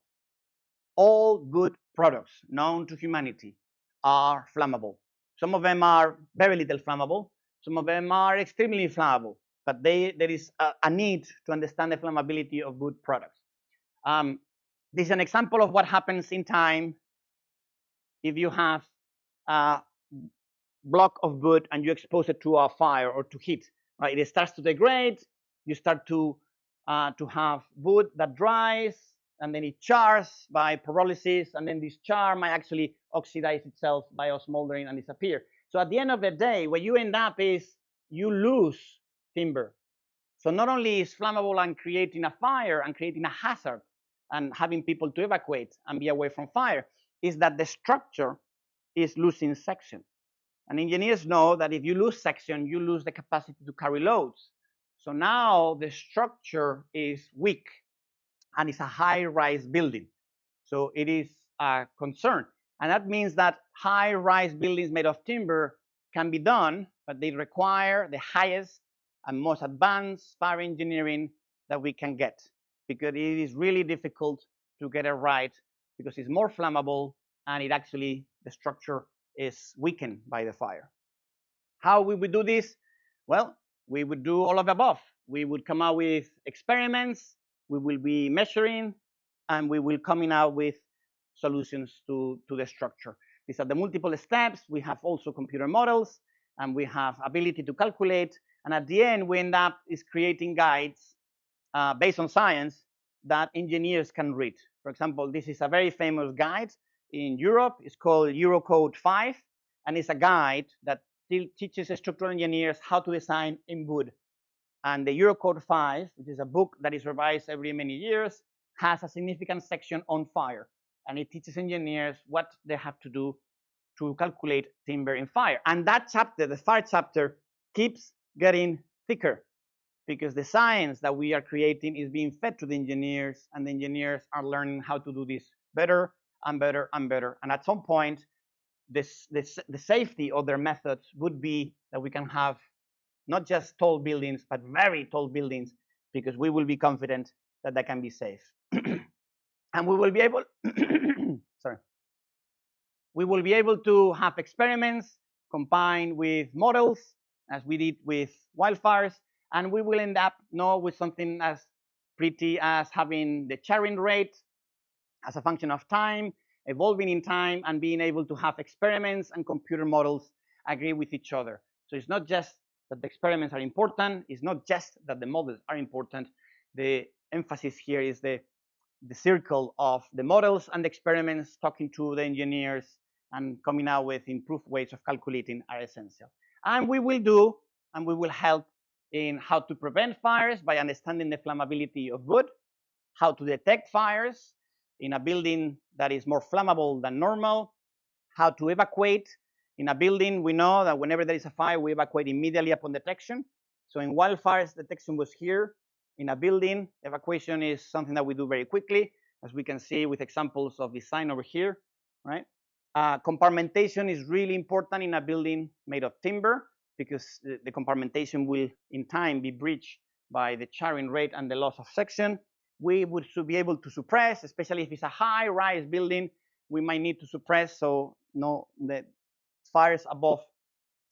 B: All good products known to humanity are flammable. Some of them are very little flammable, some of them are extremely flammable, but there is a need to understand the flammability of wood products. This is an example of what happens in time if you have a block of wood and you expose it to a fire or to heat. Right? It starts to degrade. You start to have wood that dries, and then it chars by pyrolysis, and then this char might actually oxidize itself by osmoldering and disappear. So at the end of the day, what you end up is you lose timber. So not only is flammable and creating a fire and creating a hazard, and having people to evacuate and be away from fire, is that the structure is losing section. And engineers know that if you lose section, you lose the capacity to carry loads. So now the structure is weak and it's a high-rise building. So it is a concern. And that means that high-rise buildings made of timber can be done, but they require the highest and most advanced fire engineering that we can get, because it is really difficult to get it right, because it's more flammable and it actually, the structure is weakened by the fire. How we would do this? Well, we would do all of the above. We would come out with experiments, we will be measuring, and we will coming out with solutions to the structure. These are the multiple steps. We have also computer models, and we have ability to calculate, and at the end we end up is creating guides based on science that engineers can read. For example, this is a very famous guide in Europe. It's called Eurocode 5, and it's a guide that teaches structural engineers how to design in wood. And the Eurocode 5, which is a book that is revised every many years, has a significant section on fire, and it teaches engineers what they have to do to calculate timber in fire. And that chapter, the fire chapter, keeps getting thicker, because the science that we are creating is being fed to the engineers, and the engineers are learning how to do this better and better and better. And at some point, the safety of their methods would be that we can have not just tall buildings, but very tall buildings, because we will be confident that they can be safe. And we will be able, sorry, we will be able to have experiments combined with models, as we did with wildfires, and we will end up with something as pretty as having the charring rate as a function of time, evolving in time, and being able to have experiments and computer models agree with each other. So it's not just that the experiments are important, it's not just that the models are important. The emphasis here is the circle of the models and the experiments, talking to the engineers and coming out with improved ways of calculating are essential. And we will help in how to prevent fires by understanding the flammability of wood, how to detect fires in a building that is more flammable than normal, how to evacuate. In a building, we know that whenever there is a fire, we evacuate immediately upon detection. So in wildfires, detection was here. In a building, evacuation is something that we do very quickly, as we can see with examples of this sign over here, right? Compartmentation is really important in a building made of timber, because the compartmentation will, in time, be breached by the charring rate and the loss of section. We would be able to suppress, especially if it's a high-rise building, we might need to suppress, so the fires above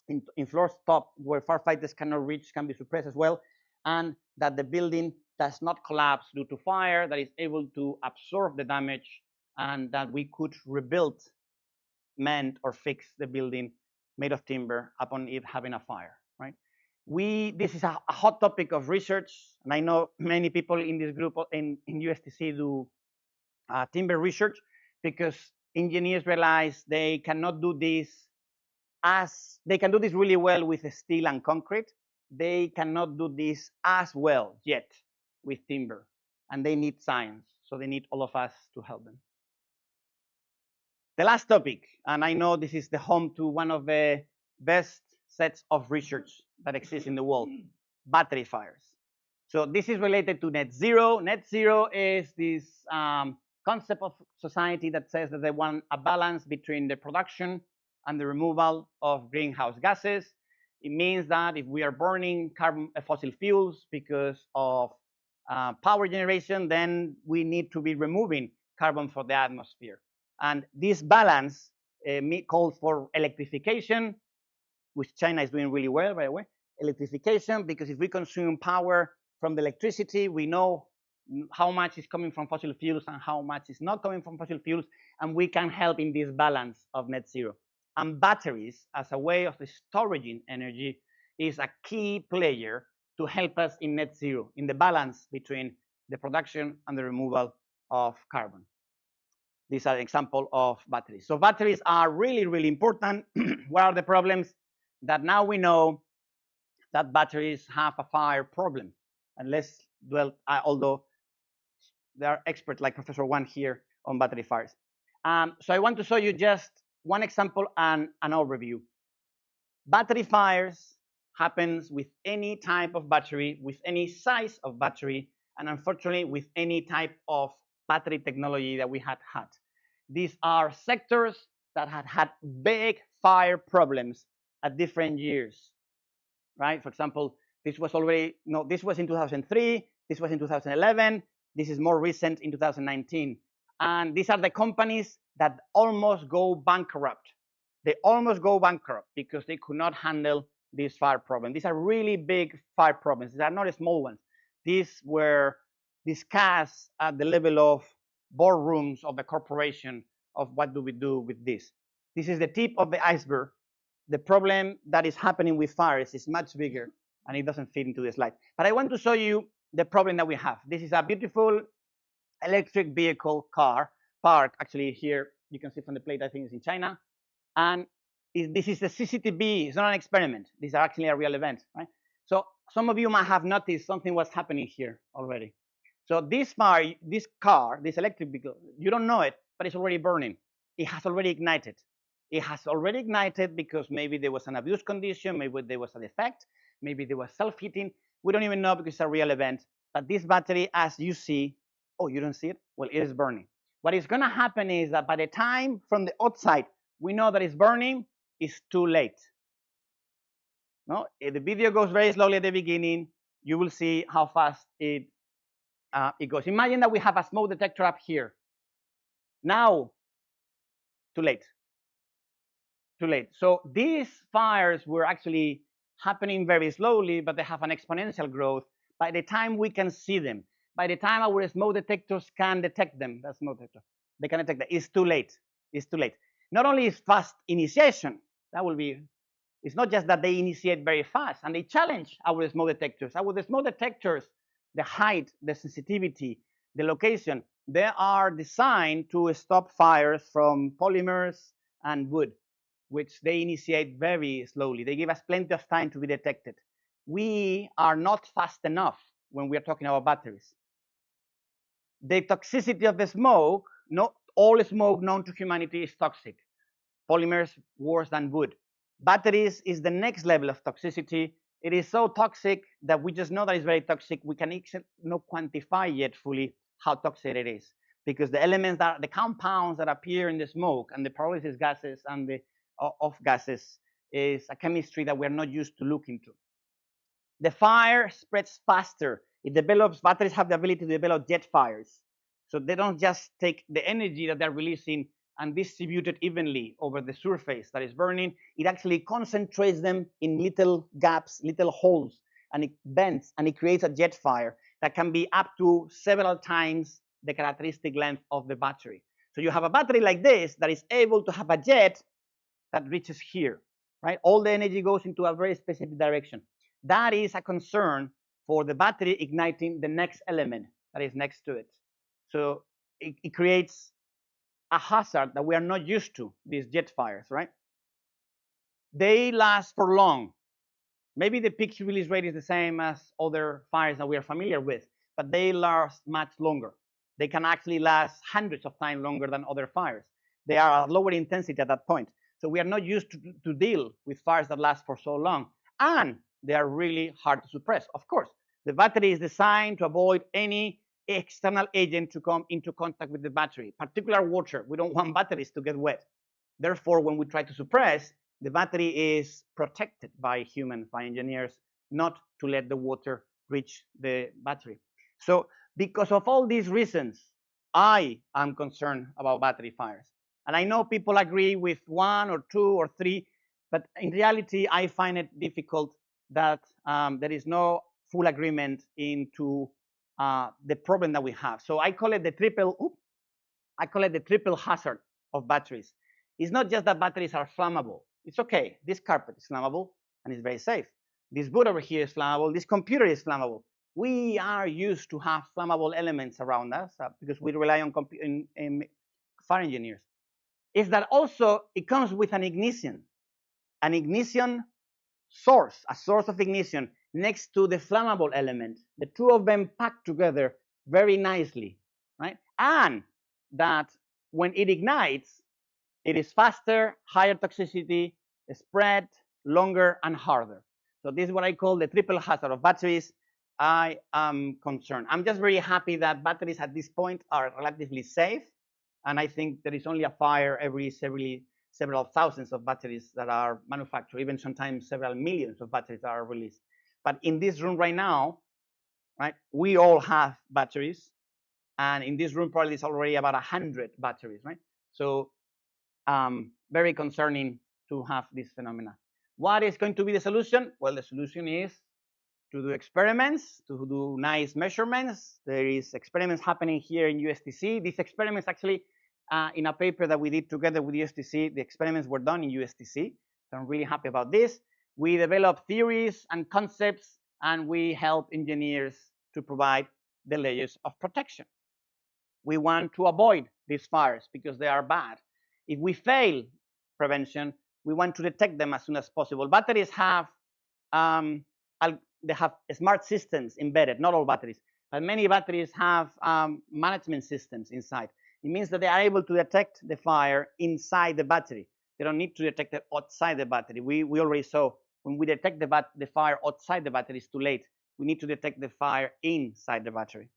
B: in floors top where firefighters cannot reach can be suppressed as well, and that the building does not collapse due to fire, that is able to absorb the damage, and that we could rebuild, mend, or fix the building made of timber upon it having a fire, right? This is a hot topic of research, and I know many people in this group in USTC do timber research, because engineers realize they cannot do this they can do this really well with steel and concrete. They cannot do this as well yet with timber, and they need science, so they need all of us to help them. The last topic, and I know this is the home to one of the best sets of research that exists in the world, battery fires. So this is related to net zero. Net zero is this concept of society that says that they want a balance between the production and the removal of greenhouse gases. It means that if we are burning fossil fuels because of power generation, then we need to be removing carbon from the atmosphere. And this balance calls for electrification, which China is doing really well, by the way. Electrification, because if we consume power from the electricity, we know how much is coming from fossil fuels and how much is not coming from fossil fuels, and we can help in this balance of net zero. And batteries, as a way of storing energy, is a key player to help us in net zero, in the balance between the production and the removal of carbon. These are an example of batteries. So batteries are really, really important. What are the problems? That now we know that batteries have a fire problem. And let's dwell, although there are experts like Professor Wan here on battery fires. So I want to show you just one example and an overview. Battery fires happens with any type of battery, with any size of battery, and unfortunately with any type of battery technology that we had. These are sectors that had big fire problems at different years, right? For example, this was in 2003, this was in 2011, this is more recent in 2019. And these are the companies that almost go bankrupt. They almost go bankrupt because they could not handle this fire problem. These are really big fire problems. These are not small ones. These were discussed at the level of boardrooms of the corporation of what do we do with this. This is the tip of the iceberg. The problem that is happening with fires is much bigger, and it doesn't fit into the slide. But I want to show you the problem that we have. This is a beautiful electric vehicle car park. Actually, here you can see from the plate, I think it's in China. And this is the CCTV. It's not an experiment. These are actually a real event, right? So some of you might have noticed something was happening here already. So this car, this electric vehicle, you don't know it, but it's already burning. It has already ignited. It has already ignited because maybe there was an abuse condition, maybe there was a defect, maybe there was self-heating. We don't even know because it's a real event. But this battery, as you see, oh, you don't see it? Well, it is burning. What is going to happen is that by the time from the outside we know that it's burning, it's too late. No? The video goes very slowly at the beginning. You will see how fast it goes. Imagine that we have a smoke detector up here. Now, too late. Too late. So these fires were actually happening very slowly, but they have an exponential growth. By the time we can see them, by the time our smoke detectors can detect them, that smoke detector, they can detect that. It's too late. It's too late. Not only is fast initiation, that will be, it's not just that they initiate very fast and they challenge our smoke detectors. Our smoke detectors, the height, the sensitivity, the location, they are designed to stop fires from polymers and wood, which they initiate very slowly. They give us plenty of time to be detected. We are not fast enough when we are talking about batteries. The toxicity of the smoke, not all smoke known to humanity is toxic. Polymers worse than wood. Batteries is the next level of toxicity. It is so toxic that we just know that it's very toxic. We can not quantify yet fully how toxic it is, because the elements that the compounds that appear in the smoke and the pyrolysis gases and the off gases is a chemistry that we're not used to look into. The fire spreads faster. It develops, batteries have the ability to develop jet fires. So they don't just take the energy that they're releasing and distribute it evenly over the surface that is burning. It actually concentrates them in little gaps, little holes, and it bends and it creates a jet fire that can be up to several times the characteristic length of the battery. So you have a battery like this that is able to have a jet that reaches here, right? All the energy goes into a very specific direction. That is a concern for the battery igniting the next element that is next to it. So it creates a hazard that we are not used to, these jet fires, right? They last for long. Maybe the peak release rate is the same as other fires that we are familiar with, but they last much longer. They can actually last hundreds of times longer than other fires. They are at lower intensity at that point. So we are not used to deal with fires that last for so long. And they are really hard to suppress. Of course, the battery is designed to avoid any external agent to come into contact with the battery, particular water. We don't want batteries to get wet. Therefore, when we try to suppress, the battery is protected by humans, by engineers, not to let the water reach the battery. So because of all these reasons, I am concerned about battery fires. And I know people agree with one or two or three, but in reality, I find it difficult that there is no full agreement into the problem that we have. So I call it the triple hazard of batteries. It's not just that batteries are flammable. It's okay. This carpet is flammable and it's very safe. This boot over here is flammable. This computer is flammable. We are used to have flammable elements around us because we rely on fire engineers. Is that also it comes with an ignition source, a source of ignition next to the flammable element. The two of them packed together very nicely, right? And that when it ignites, it is faster, higher toxicity, spread, longer, and harder. So this is what I call the triple hazard of batteries. I am concerned. I'm just very happy that batteries at this point are relatively safe. And I think there is only a fire every several thousands of batteries that are manufactured, even sometimes several millions of batteries that are released. But in this room right now, right, we all have batteries. And in this room, probably it's already about 100 batteries, right? So very concerning to have this phenomena. What is going to be the solution? Well, the solution is to do experiments, to do nice measurements. There is experiments happening here in USTC. These experiments actually, in a paper that we did together with USTC, the experiments were done in USTC. So I'm really happy about this. We develop theories and concepts, and we help engineers to provide the layers of protection. We want to avoid these fires because they are bad. If we fail prevention, we want to detect them as soon as possible. Batteries have they have smart systems embedded. Not all batteries, but many batteries have management systems inside. It means that they are able to detect the fire inside the battery. They don't need to detect it outside the battery. We already saw when we detect the fire outside the battery, it's too late. We need to detect the fire inside the battery.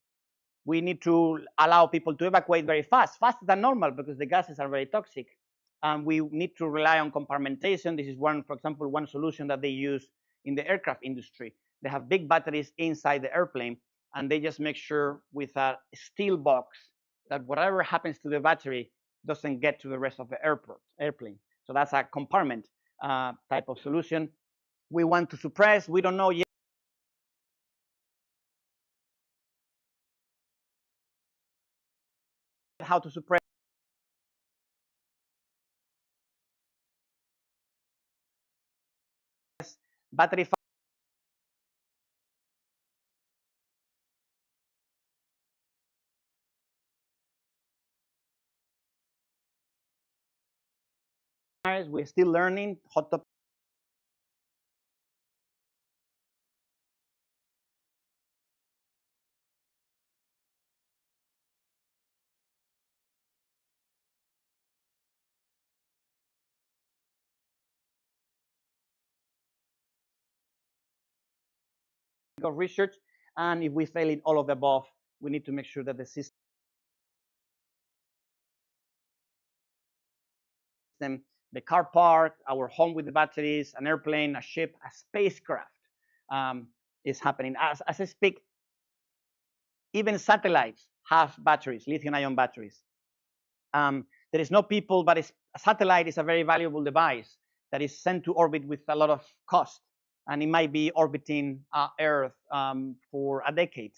B: We need to allow people to evacuate very fast, faster than normal, because the gases are very toxic. We need to rely on compartmentation. This is one, for example, one solution that they use in the aircraft industry. They have big batteries inside the airplane, and they just make sure with a steel box that whatever happens to the battery doesn't get to the rest of the airplane. So that's a compartment type of solution. We want to suppress. We don't know yet how to suppress battery fires. We're still learning hot topic. Of research, and if we fail in all of the above, we need to make sure that the system, the car park, our home with the batteries, an airplane, a ship, a spacecraft is happening. As I speak, even satellites have batteries, lithium-ion batteries. There is no people, but a satellite is a very valuable device that is sent to orbit with a lot of cost, and it might be orbiting Earth for a decade.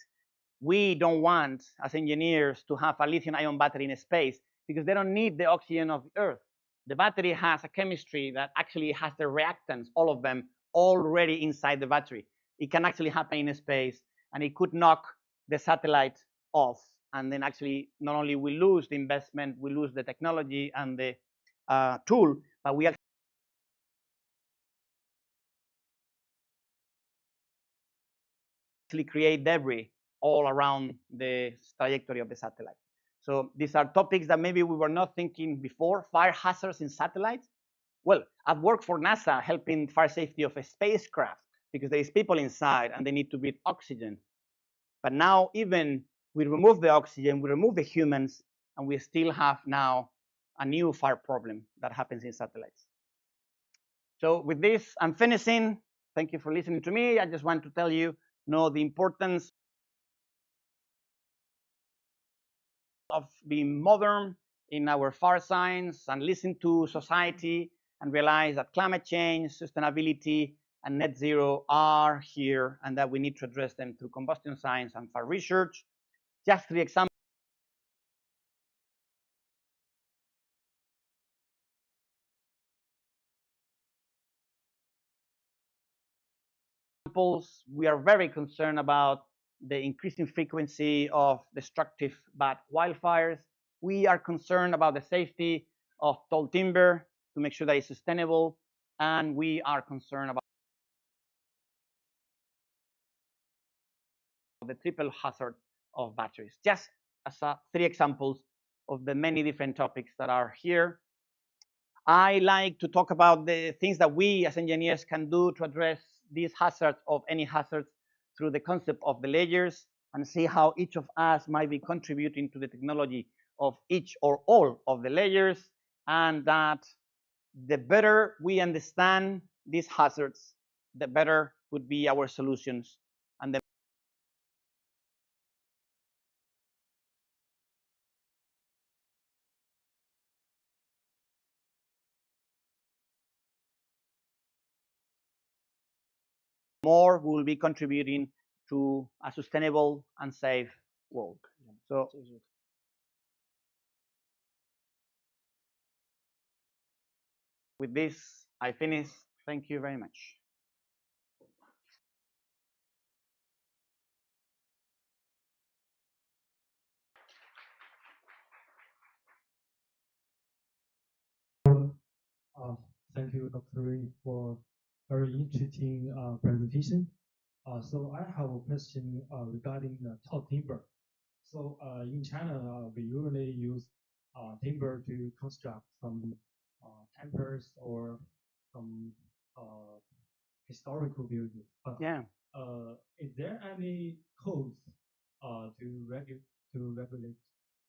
B: We don't want, as engineers, to have a lithium-ion battery in space because they don't need the oxygen of the Earth. The battery has a chemistry that actually has the reactants, all of them, already inside the battery. It can actually happen in space, and it could knock the satellite off. And then actually, not only we lose the investment, we lose the technology and the tool, but we actually create debris all around the trajectory of the satellite. So these are topics that maybe we were not thinking before. Fire hazards in satellites. Well, I've worked for NASA helping fire safety of a spacecraft because there is people inside and they need to breathe oxygen. But now even we remove the oxygen, we remove the humans, and we still have now a new fire problem that happens in satellites. So with this, I'm finishing. Thank you for listening to me. I just want to tell you, the importance of being modern in our fire science and listen to society and realize that climate change, sustainability, and net zero are here and that we need to address them through combustion science and fire research. Just 3 examples. We are very concerned about the increasing frequency of destructive bad wildfires. We are concerned about the safety of tall timber to make sure that it's sustainable. And we are concerned about the triple hazard of batteries. Just as 3 examples of the many different topics that are here. I like to talk about the things that we as engineers can do to address these hazards of any hazards through the concept of the layers and see how each of us might be contributing to the technology of each or all of the layers, and that the better we understand these hazards, the better would be our solutions. And the more we will be contributing to a sustainable and safe world. So with this, I finish. Thank you very much.
C: Thank you, Dr. Rein, for very interesting presentation. So I have a question regarding the tall timber. So in China, we usually use timber to construct some temples or some historical buildings. But
B: yeah.
C: Is there any codes to regulate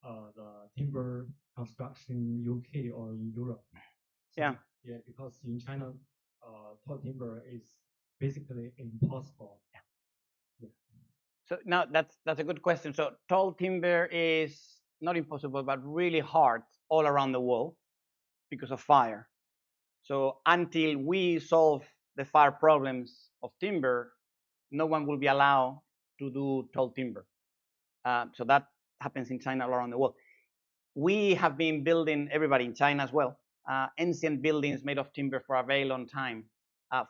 C: the timber construction in UK or in Europe? So,
B: yeah.
C: Yeah, because in China, tall timber is basically impossible. Yeah.
B: So now that's a good question. So tall timber is not impossible, but really hard all around the world because of fire. So until we solve the fire problems of timber, no one will be allowed to do tall timber. So that happens in China all around the world. We have been building, everybody in China as well, ancient buildings made of timber for a very long time.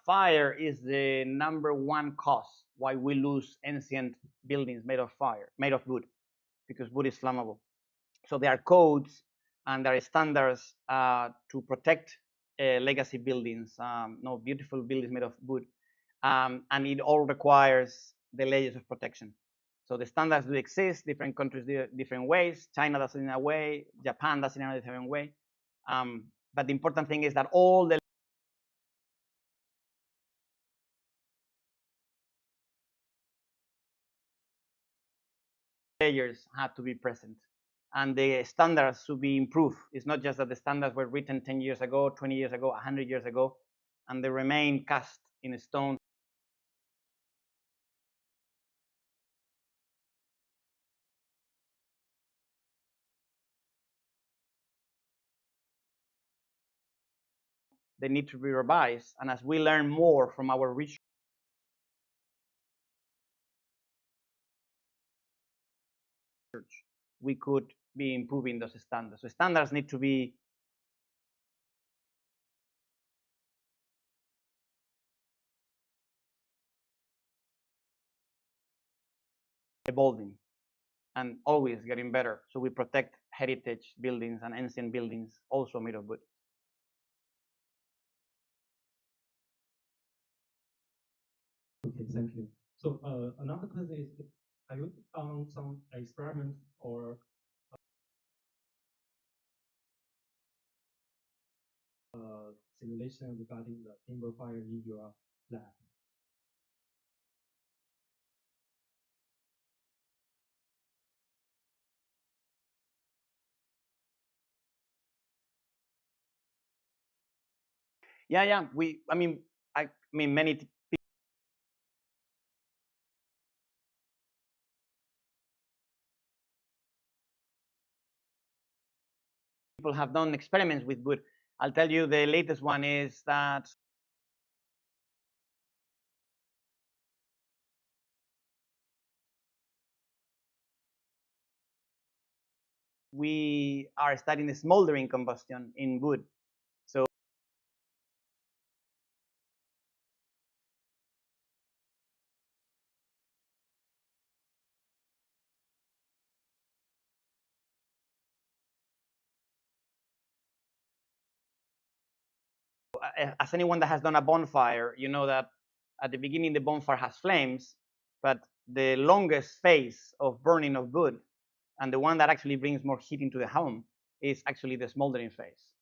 B: Fire is the #1 cause why we lose ancient buildings made of wood, because wood is flammable. So there are codes and there are standards to protect legacy buildings, beautiful buildings made of wood, and it all requires the layers of protection. So the standards do exist. Different countries do it different ways. China does it in a way. Japan does it in a different way. But the important thing is that all the layers have to be present, and the standards should be improved. It's not just that the standards were written 10 years ago, 20 years ago, 100 years ago, and they remain cast in stone. They need to be revised, and as we learn more from our research, we could be improving those standards. So standards need to be evolving and always getting better. So we protect heritage buildings and ancient buildings also made of wood.
C: Okay, thank you. So another question is, have you done some experiments or simulation regarding the timber fire in your lab?
B: Yeah. I mean, many people have done experiments with wood. I'll tell you the latest one is that we are studying the smoldering combustion in wood. As anyone that has done a bonfire, you know that at the beginning the bonfire has flames, but the longest phase of burning of wood and the one that actually brings more heat into the home is actually the smoldering phase.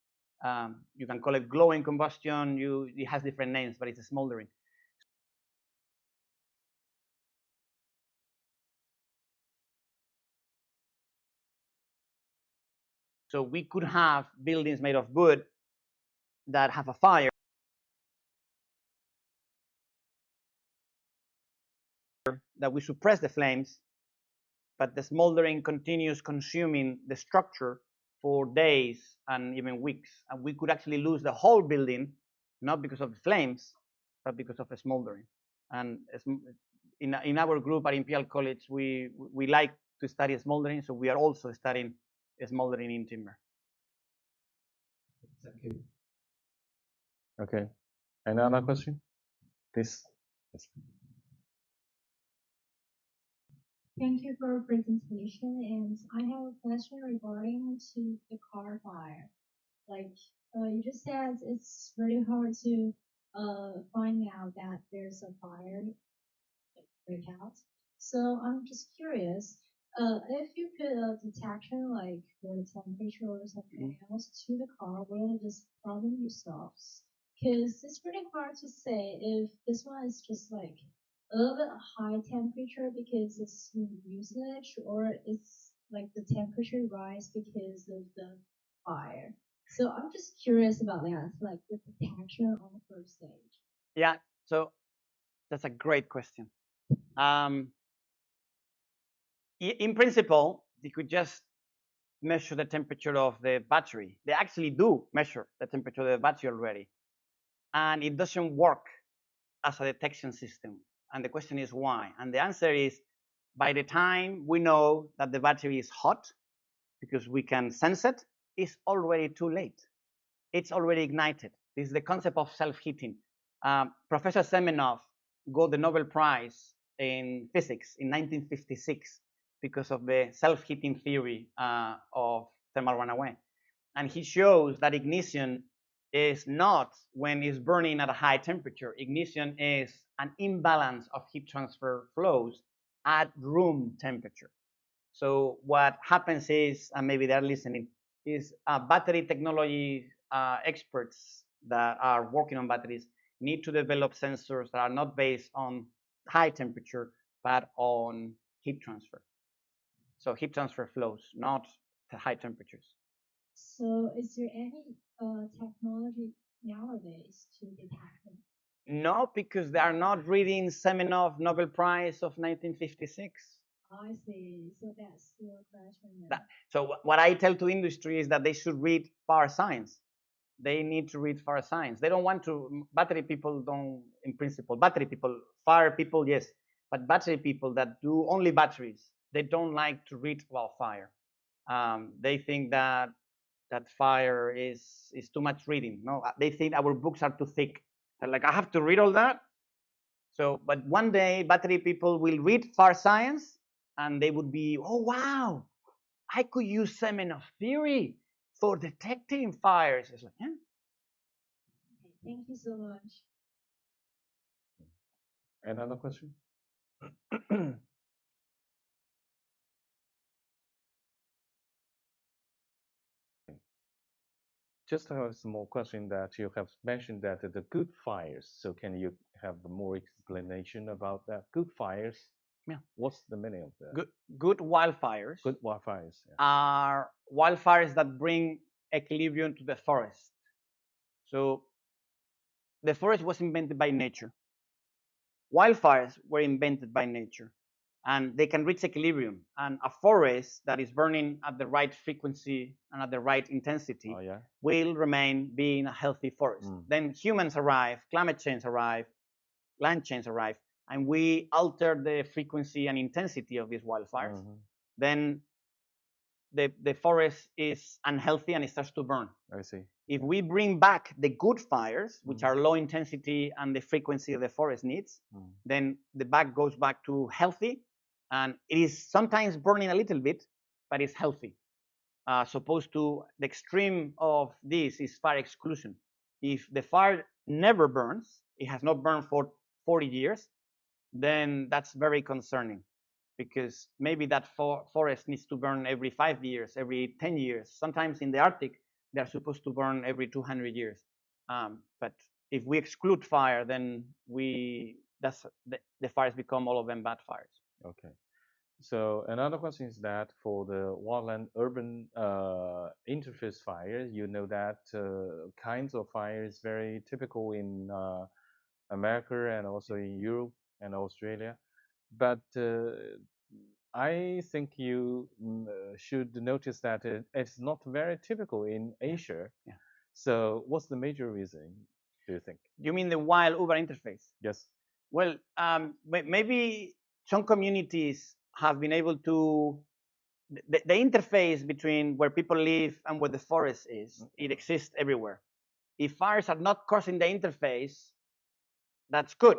B: You can call it glowing combustion. It has different names, but it's a smoldering. So we could have buildings made of wood that have a fire that we suppress the flames, but the smoldering continues consuming the structure for days and even weeks. And we could actually lose the whole building, not because of the flames, but because of the smoldering. And in our group at Imperial College, we like to study smoldering, so we are also studying smoldering in timber.
C: Thank you.
A: Okay. Another question, please. Yes.
D: Thank you for your presentation, and I have a question regarding to the car fire. Like you just said, it's really hard to find out that there's a fire break out. So I'm just curious, if you put a detection like the temperature or something else to the car, will this problem be solved? Because it's pretty hard to say if this one is just like a little bit high temperature because it's in usage, or it's like the temperature rise because of the fire. So I'm just curious about that, like the detection on the first stage.
B: Yeah. So That's a great question. In principle, they could just measure the temperature of the battery. They actually do measure the temperature of the battery already. And it doesn't work as a detection system. And the question is why? And the answer is, by the time we know that the battery is hot, because we can sense it, it's already too late. It's already ignited. This is the concept of self-heating. Professor Semenov got the Nobel Prize in physics in 1956 because of the self-heating theory of thermal runaway. And he shows that ignition is not when it's burning at a high temperature. Ignition is an imbalance of heat transfer flows at room temperature. So what happens is, and maybe they're listening, is battery technology experts that are working on batteries need to develop sensors that are not based on high temperature, but on heat transfer. So heat transfer flows, not the high temperatures.
D: So is there any technology nowadays to detect them?
B: No, because they are not reading Semenov Nobel Prize of 1956.
D: I see. So that's your question.
B: So what I tell to industry is that they should read fire science. They need to read fire science. They don't want to, battery people don't, in principle, battery people, fire people, yes. But battery people that do only batteries, they don't like to read about fire. They think that fire is too much reading. No, they think our books are too thick. They're like, I have to read all that. So, but one day battery people will read fire science and they would be, oh, wow, I could use Semenov theory for detecting fires. It's like, yeah.
D: Thank you so much.
A: Another question? Just a small question that you have mentioned that the good fires. So can you have more explanation about that? Good fires?
B: Yeah.
A: What's the meaning of that?
B: Good wildfires.
A: Good wildfires. Yeah.
B: Are wildfires that bring equilibrium to the forest. So the forest was invented by nature. Wildfires were invented by nature. And they can reach equilibrium. And a forest that is burning at the right frequency and at the right intensity will remain being a healthy forest. Then humans arrive, climate change arrive, land change arrive, and we alter the frequency and intensity of these wildfires. Then the forest is unhealthy and it starts to burn.
A: I see.
B: If we bring back the good fires, which are low intensity and the frequency the forest needs, then the back goes back to healthy. And it is sometimes burning a little bit, but it's healthy. Supposed to the extreme of this is fire exclusion. If the fire never burns, it has not burned for 40 years, then that's very concerning, because maybe that forest needs to burn every 5 years, every 10 years. Sometimes in the Arctic, they're supposed to burn every 200 years. But if we exclude fire, then the fires become all of them bad fires.
A: Okay. So another question is that for the wildland-urban interface fire, you know that kinds of fire is very typical in America and also in Europe and Australia. But I think you should notice that it's not very typical in Asia.
B: Yeah.
A: So what's the major reason, do you think?
B: You mean the wild-urban interface?
A: Yes.
B: Well, maybe some communities have been able to, the interface between where people live and where the forest is, it exists everywhere. If fires are not crossing the interface, that's good.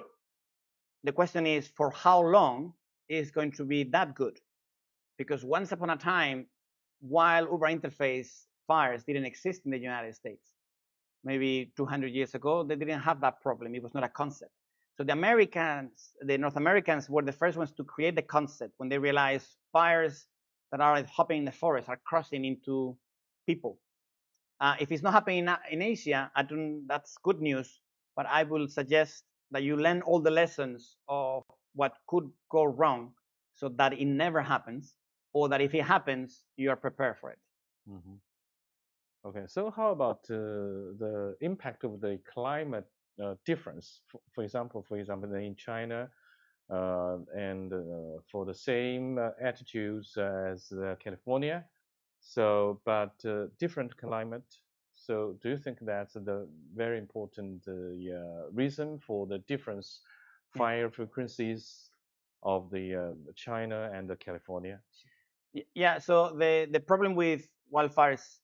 B: The question is, for how long is going to be that good? Because once upon a time, wild-urban interface fires didn't exist in the United States. Maybe 200 years ago, they didn't have that problem. It was not a concept. So the Americans, the North Americans, were the first ones to create the concept when they realized fires that are hopping in the forest are crossing into people. If it's not happening in Asia, that's good news, but I will suggest that you learn all the lessons of what could go wrong so that it never happens, or that if it happens, you are prepared for it.
A: Okay, so how about the impact of the climate difference. For example, in China, and for the same attitudes as California, so but different climate. So do you think that's the very important reason for the difference fire frequencies of the China and the California?
B: Yeah, so the problem with wildfires,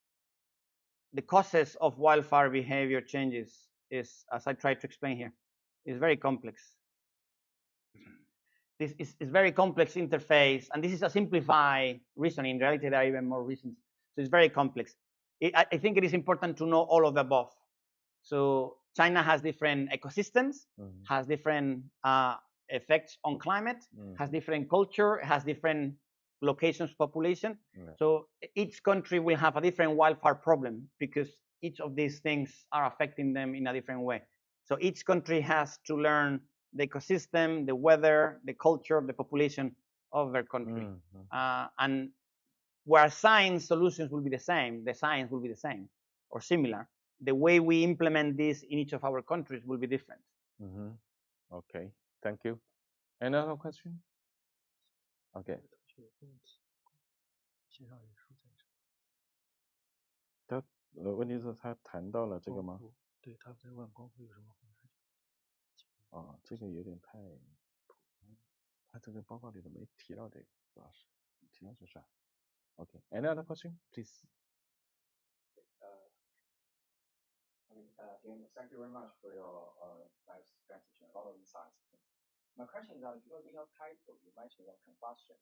B: the causes of wildfire behavior changes is, as I tried to explain here, is very complex. This is very complex interface, and this is a simplified reasoning. In reality, there are even more reasons. So it's very complex. I think it is important to know all of the above. So China has different ecosystems, has different effects on climate, has different culture, has different locations, population. So each country will have a different wildfire problem because each of these things are affecting them in a different way. So each country has to learn the ecosystem, the weather, the culture, the population of their country. And where science solutions will be the same, the science will be the same or similar. The way we implement this in each of our countries will be different.
A: Okay, thank you. Another question? Okay. 问题是他谈到了这个吗？
E: 对，他在问光会有什么方式？
A: 这个有点太普通，他这个报告里头没提到这个，主要是提到就算。Okay. Another question, please.
F: Thank you very much for your nice presentation, a lot of insights. My question is that because in your title you mentioned combustion,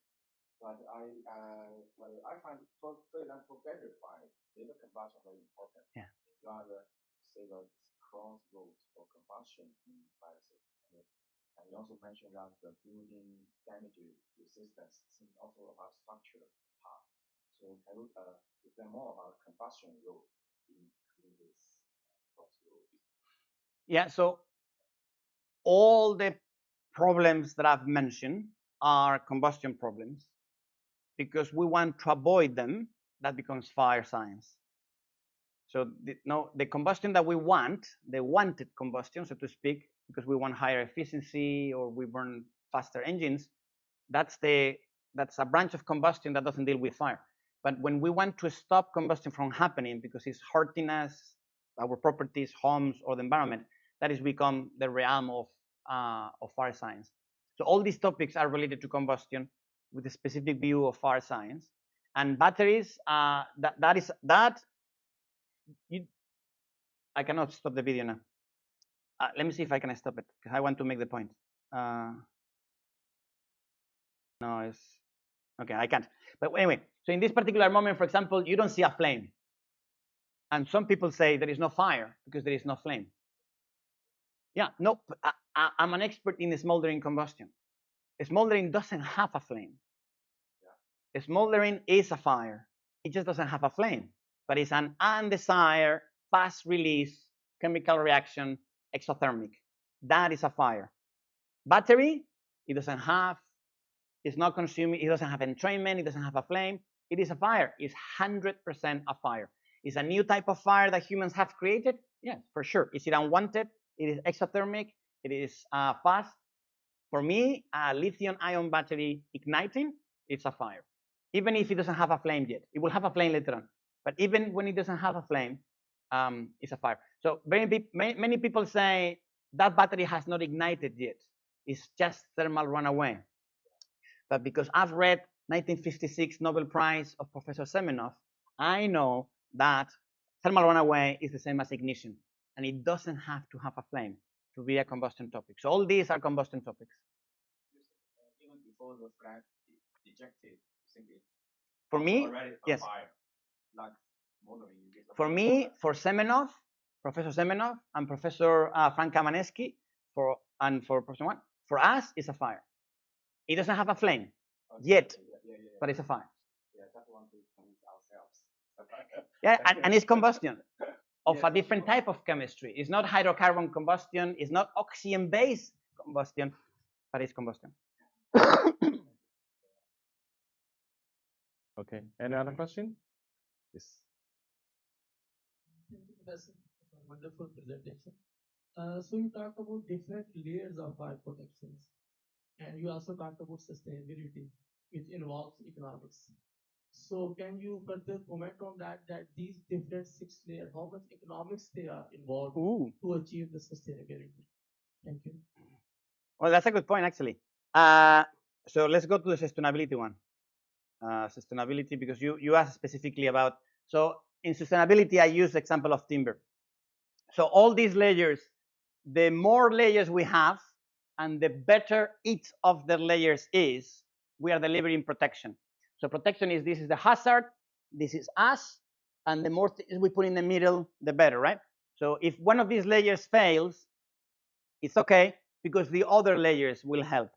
F: but I find for example Biography, the combustion very important.
B: Yeah.
F: You rather say the crossroads for combustion in viruses. And you also mentioned that the building damage resistance is also about structural part. So can you explain more about combustion role in this crossroads?
B: Yeah, so all the problems that I've mentioned are combustion problems. Because we want to avoid them, that becomes fire science. So the combustion that we want, the wanted combustion, so to speak, because we want higher efficiency or we burn faster engines, that's a branch of combustion that doesn't deal with fire. But when we want to stop combustion from happening because it's hurting us, our properties, homes, or the environment, that has become the realm of fire science. So all these topics are related to combustion with a specific view of fire science. And batteries, I cannot stop the video now. Let me see if I can stop it, because I want to make the point. No, it's okay, I can't. But anyway, so in this particular moment, for example, you don't see a flame. And some people say there is no fire because there is no flame. Yeah, no, I'm an expert in smoldering combustion. Smoldering doesn't have a flame. Smoldering is a fire. It just doesn't have a flame, but it's an undesired, fast release chemical reaction, exothermic. That is a fire. Battery, it doesn't have, it's not consuming, it doesn't have entrainment, it doesn't have a flame. It is a fire. It's 100% a fire. Is a new type of fire that humans have created? Yes, for sure. Is it unwanted? It is exothermic. It is fast. For me, a lithium-ion battery igniting, it's a fire. Even if it doesn't have a flame yet. It will have a flame later on. But even when it doesn't have a flame, it's a fire. So many people say that battery has not ignited yet. It's just thermal runaway. But because I've read 1956 Nobel Prize of Professor Semenov, I know that thermal runaway is the same as ignition. And it doesn't have to have a flame to be a combustion topic. So all these are combustion topics.
F: Even before the flame ejected,
B: for me, yes.
F: Fire, like
B: for me, for Semenov, Professor Semenov, and Professor Frank Kamenetsky, for Professor Juan, for us, it's a fire. It doesn't have a flame yet, but it's a fire.
F: Yeah, that's one to convince ourselves.
B: Yeah, and it's combustion of a different type of chemistry. It's not hydrocarbon combustion. It's not oxygen-based combustion, but it's combustion.
A: Okay, any other question? Yes.
E: Wonderful presentation.
C: So you talked about different layers of fire protections, and you also talked about sustainability, which involves economics. So can you further comment on that, that these different 6 layers, how much economics they are involved to achieve the sustainability? Thank you.
B: Well, that's a good point, actually. So let's go to the sustainability one. Sustainability, because you asked specifically about, so in sustainability, I use the example of timber. So all these layers, the more layers we have, and the better each of the layers is, we are delivering protection. So protection is, this is the hazard, this is us, and the more things we put in the middle, the better, right? So if one of these layers fails, it's okay, because the other layers will help.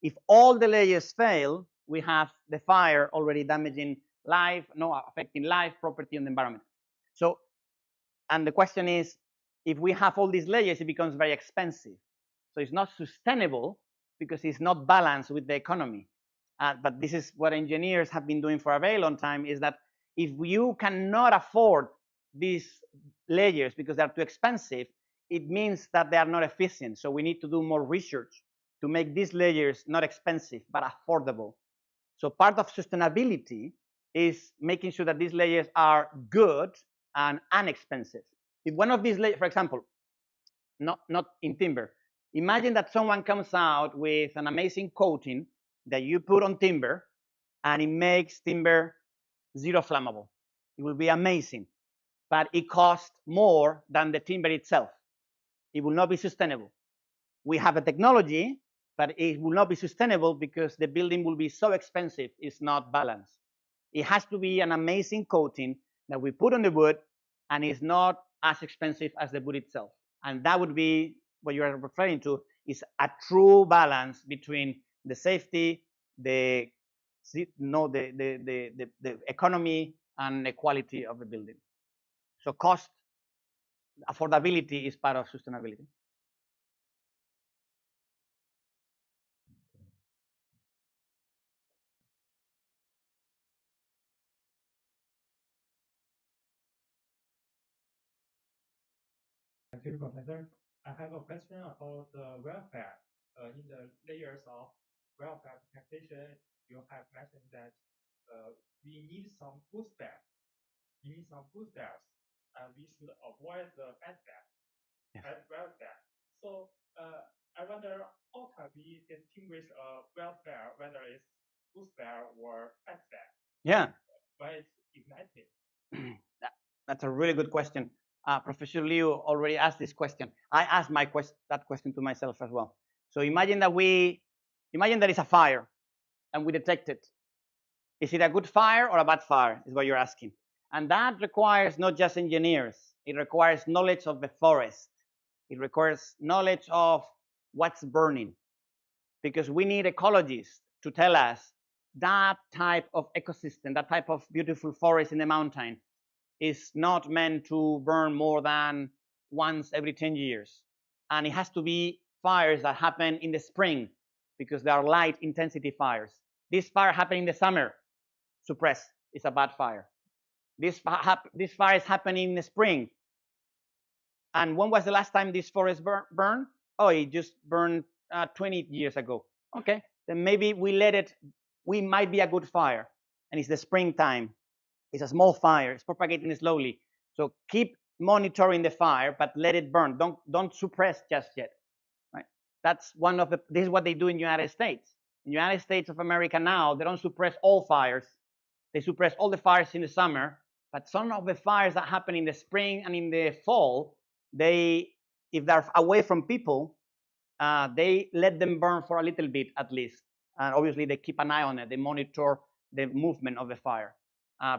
B: If all the layers fail, we have the fire already damaging life, no, affecting life, property, and the environment. So, and the question is, if we have all these layers, it becomes very expensive. So it's not sustainable because it's not balanced with the economy. But this is what engineers have been doing for a very long time, is that if you cannot afford these layers because they're too expensive, it means that they are not efficient. So we need to do more research to make these layers not expensive, but affordable. So part of sustainability is making sure that these layers are good and inexpensive. If one of these layers, for example, not in timber, imagine that someone comes out with an amazing coating that you put on timber, and it makes timber zero flammable. It will be amazing, but it costs more than the timber itself. It will not be sustainable. We have a technology, but it will not be sustainable because the building will be so expensive, it's not balanced. It has to be an amazing coating that we put on the wood, and it's not as expensive as the wood itself. And that would be what you are referring to, is a true balance between the safety, the economy, and the quality of the building. So cost, affordability is part of sustainability.
C: Thank you, Professor. I have a question about the welfare. In the layers of welfare protection, you have mentioned that we need some boosters. We need some boosters, and we should avoid the bad welfare. So I wonder, how can we distinguish welfare, whether it's booster or bad?
B: Yeah.
C: Why it's ignited?
B: That's a really good question. Professor Liu already asked this question. I asked that question to myself as well. So imagine that it's a fire, and we detect it. Is it a good fire or a bad fire, is what you're asking. And that requires not just engineers. It requires knowledge of the forest. It requires knowledge of what's burning, because we need ecologists to tell us that type of ecosystem, that type of beautiful forest in the mountain is not meant to burn more than once every 10 years. And it has to be fires that happen in the spring, because they are light intensity fires. This fire happening in the summer, suppress, is a bad fire. This fire is happening in the spring. And when was the last time this forest burned? Oh, it just burned 20 years ago. Okay, then maybe we might be a good fire. And it's the springtime. It's a small fire. It's propagating slowly. So keep monitoring the fire, but let it burn. Don't suppress just yet. Right? That's this is what they do in the United States. In the United States of America now, they don't suppress all fires. They suppress all the fires in the summer, but some of the fires that happen in the spring and in the fall, if they're away from people, they let them burn for a little bit at least. And obviously they keep an eye on it. They monitor the movement of the fire.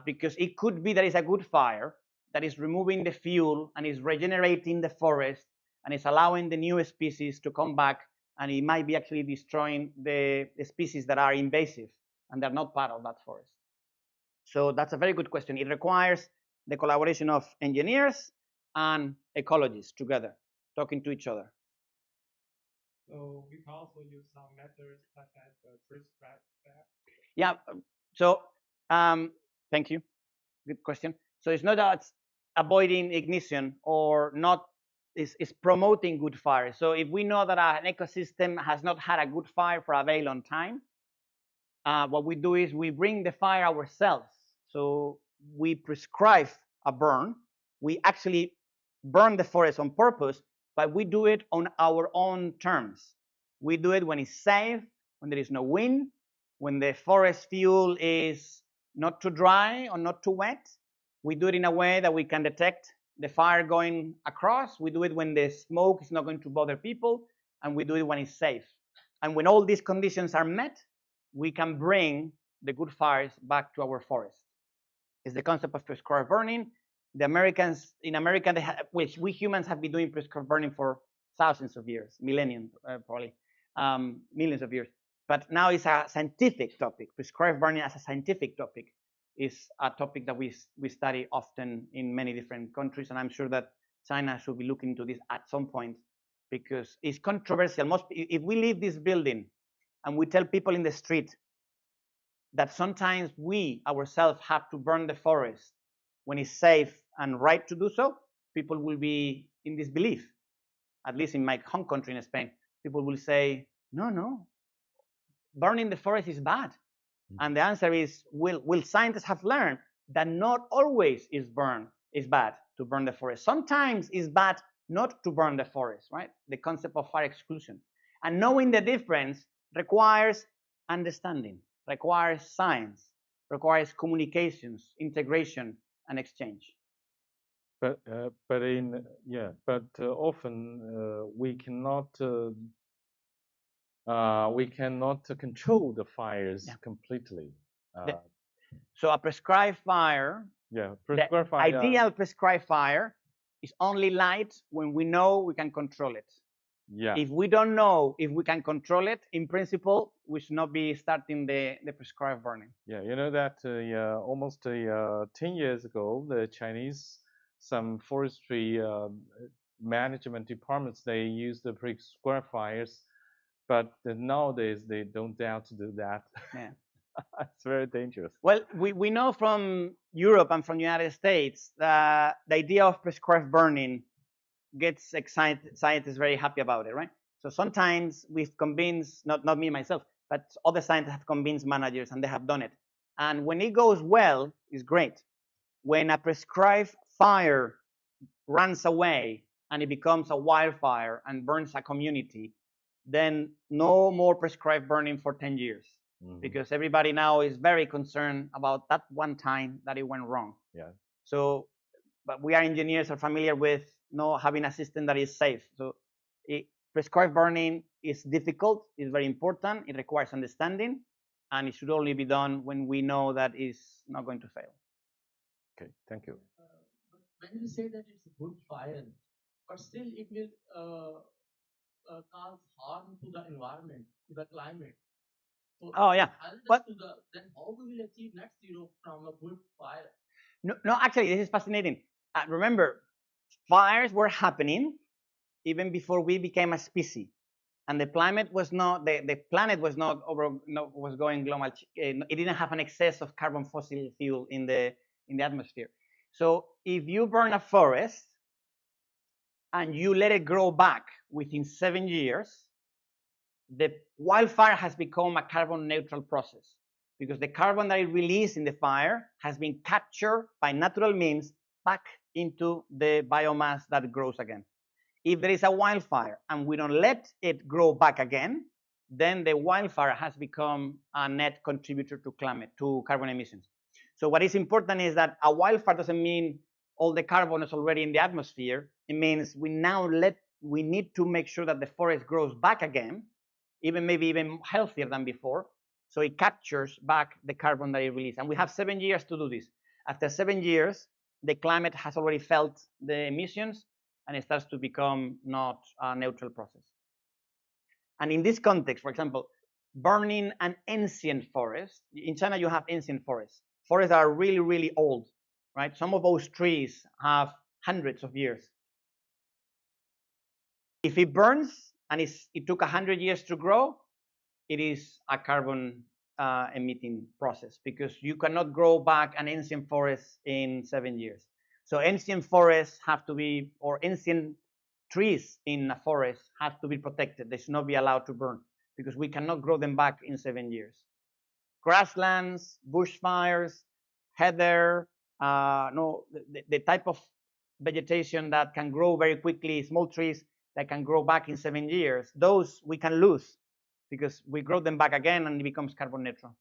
B: Because it could be that it's a good fire that is removing the fuel and is regenerating the forest and is allowing the new species to come back, and it might be actually destroying the species that are invasive and they're not part of that forest. So that's a very good question. It requires the collaboration of engineers and ecologists together, talking to each other.
C: So we can also use some methods such as tree spread.
B: Yeah. So thank you. Good question. So it's not that avoiding ignition or not is promoting good fire. So if we know that an ecosystem has not had a good fire for a very long time, what we do is we bring the fire ourselves. So we prescribe a burn. We actually burn the forest on purpose, but we do it on our own terms. We do it when it's safe, when there is no wind, when the forest fuel is not too dry or not too wet. We do it in a way that we can detect the fire going across. We do it when the smoke is not going to bother people, and we do it when it's safe. And when all these conditions are met, we can bring the good fires back to our forest. It's the concept of prescribed burning. The Americans, in America, which we humans have been doing prescribed burning for thousands of years, millennium, probably, millions of years. But now it's a scientific topic. Prescribed burning as a scientific topic is a topic that we study often in many different countries, and I'm sure that China should be looking into this at some point because it's controversial. If we leave this building and we tell people in the street that sometimes we ourselves have to burn the forest when it's safe and right to do so, people will be in disbelief. At least in my home country in Spain, people will say, no, burning the forest is bad. And the answer is, will scientists have learned that not always is bad to burn the forest. Sometimes it's bad not to burn the forest, right? The concept of fire exclusion. And knowing the difference requires understanding, requires science, requires communications, integration, and exchange.
A: But often we cannot control the fires completely.
B: So a prescribed fire,
A: prescribed fire,
B: ideal prescribed fire is only light when we know we can control it.
A: Yeah.
B: If we don't know if we can control it, in principle, we should not be starting the prescribed burning.
A: Yeah, you know that almost 10 years ago, the Chinese, some forestry management departments, they used the prescribed fires, but nowadays they don't dare to do that.
B: Yeah.
A: It's very dangerous.
B: Well, we know from Europe and from the United States that the idea of prescribed burning gets scientists very happy about it, right? So sometimes we've convinced, not me myself, but other scientists have convinced managers and they have done it. And when it goes well, it's great. When a prescribed fire runs away and it becomes a wildfire and burns a community, then no more prescribed burning for 10 years. Because everybody now is very concerned about that one time that it went wrong.
A: Yeah.
B: So, but we are engineers are familiar with having a system that is safe. So prescribed burning is difficult, it's very important, it requires understanding, and it should only be done when we know that it's not going to fail.
A: Okay, thank you.
C: When you say that it's a good fire, but still it will cause harm to the environment, to the climate. So but then how we will achieve net zero from a good fire?
B: No, actually, this is fascinating. Remember, fires were happening even before we became a species, and the planet was not was going global. It didn't have an excess of carbon fossil fuel in the atmosphere. So if you burn a forest and you let it grow back within 7 years, the wildfire has become a carbon neutral process because the carbon that it released in the fire has been captured by natural means back into the biomass that grows again. If there is a wildfire and we don't let it grow back again, then the wildfire has become a net contributor to carbon emissions. So what is important is that a wildfire doesn't mean all the carbon is already in the atmosphere. It means we need to make sure that the forest grows back again, maybe even healthier than before, so it captures back the carbon that it released. And we have 7 years to do this. After 7 years, the climate has already felt the emissions, and it starts to become not a neutral process. And in this context, for example, burning an ancient forest. In China, you have ancient forests. Forests that are really, really old, right? Some of those trees have hundreds of years. If it burns, and it took 100 years to grow, it is a carbon emitting process because you cannot grow back an ancient forest in 7 years. So ancient forests have to be, or ancient trees in a forest have to be protected. They should not be allowed to burn because we cannot grow them back in 7 years. Grasslands, bushfires, heather, the type of vegetation that can grow very quickly, small trees that can grow back in 7 years, those we can lose because we grow them back again and it becomes carbon neutral.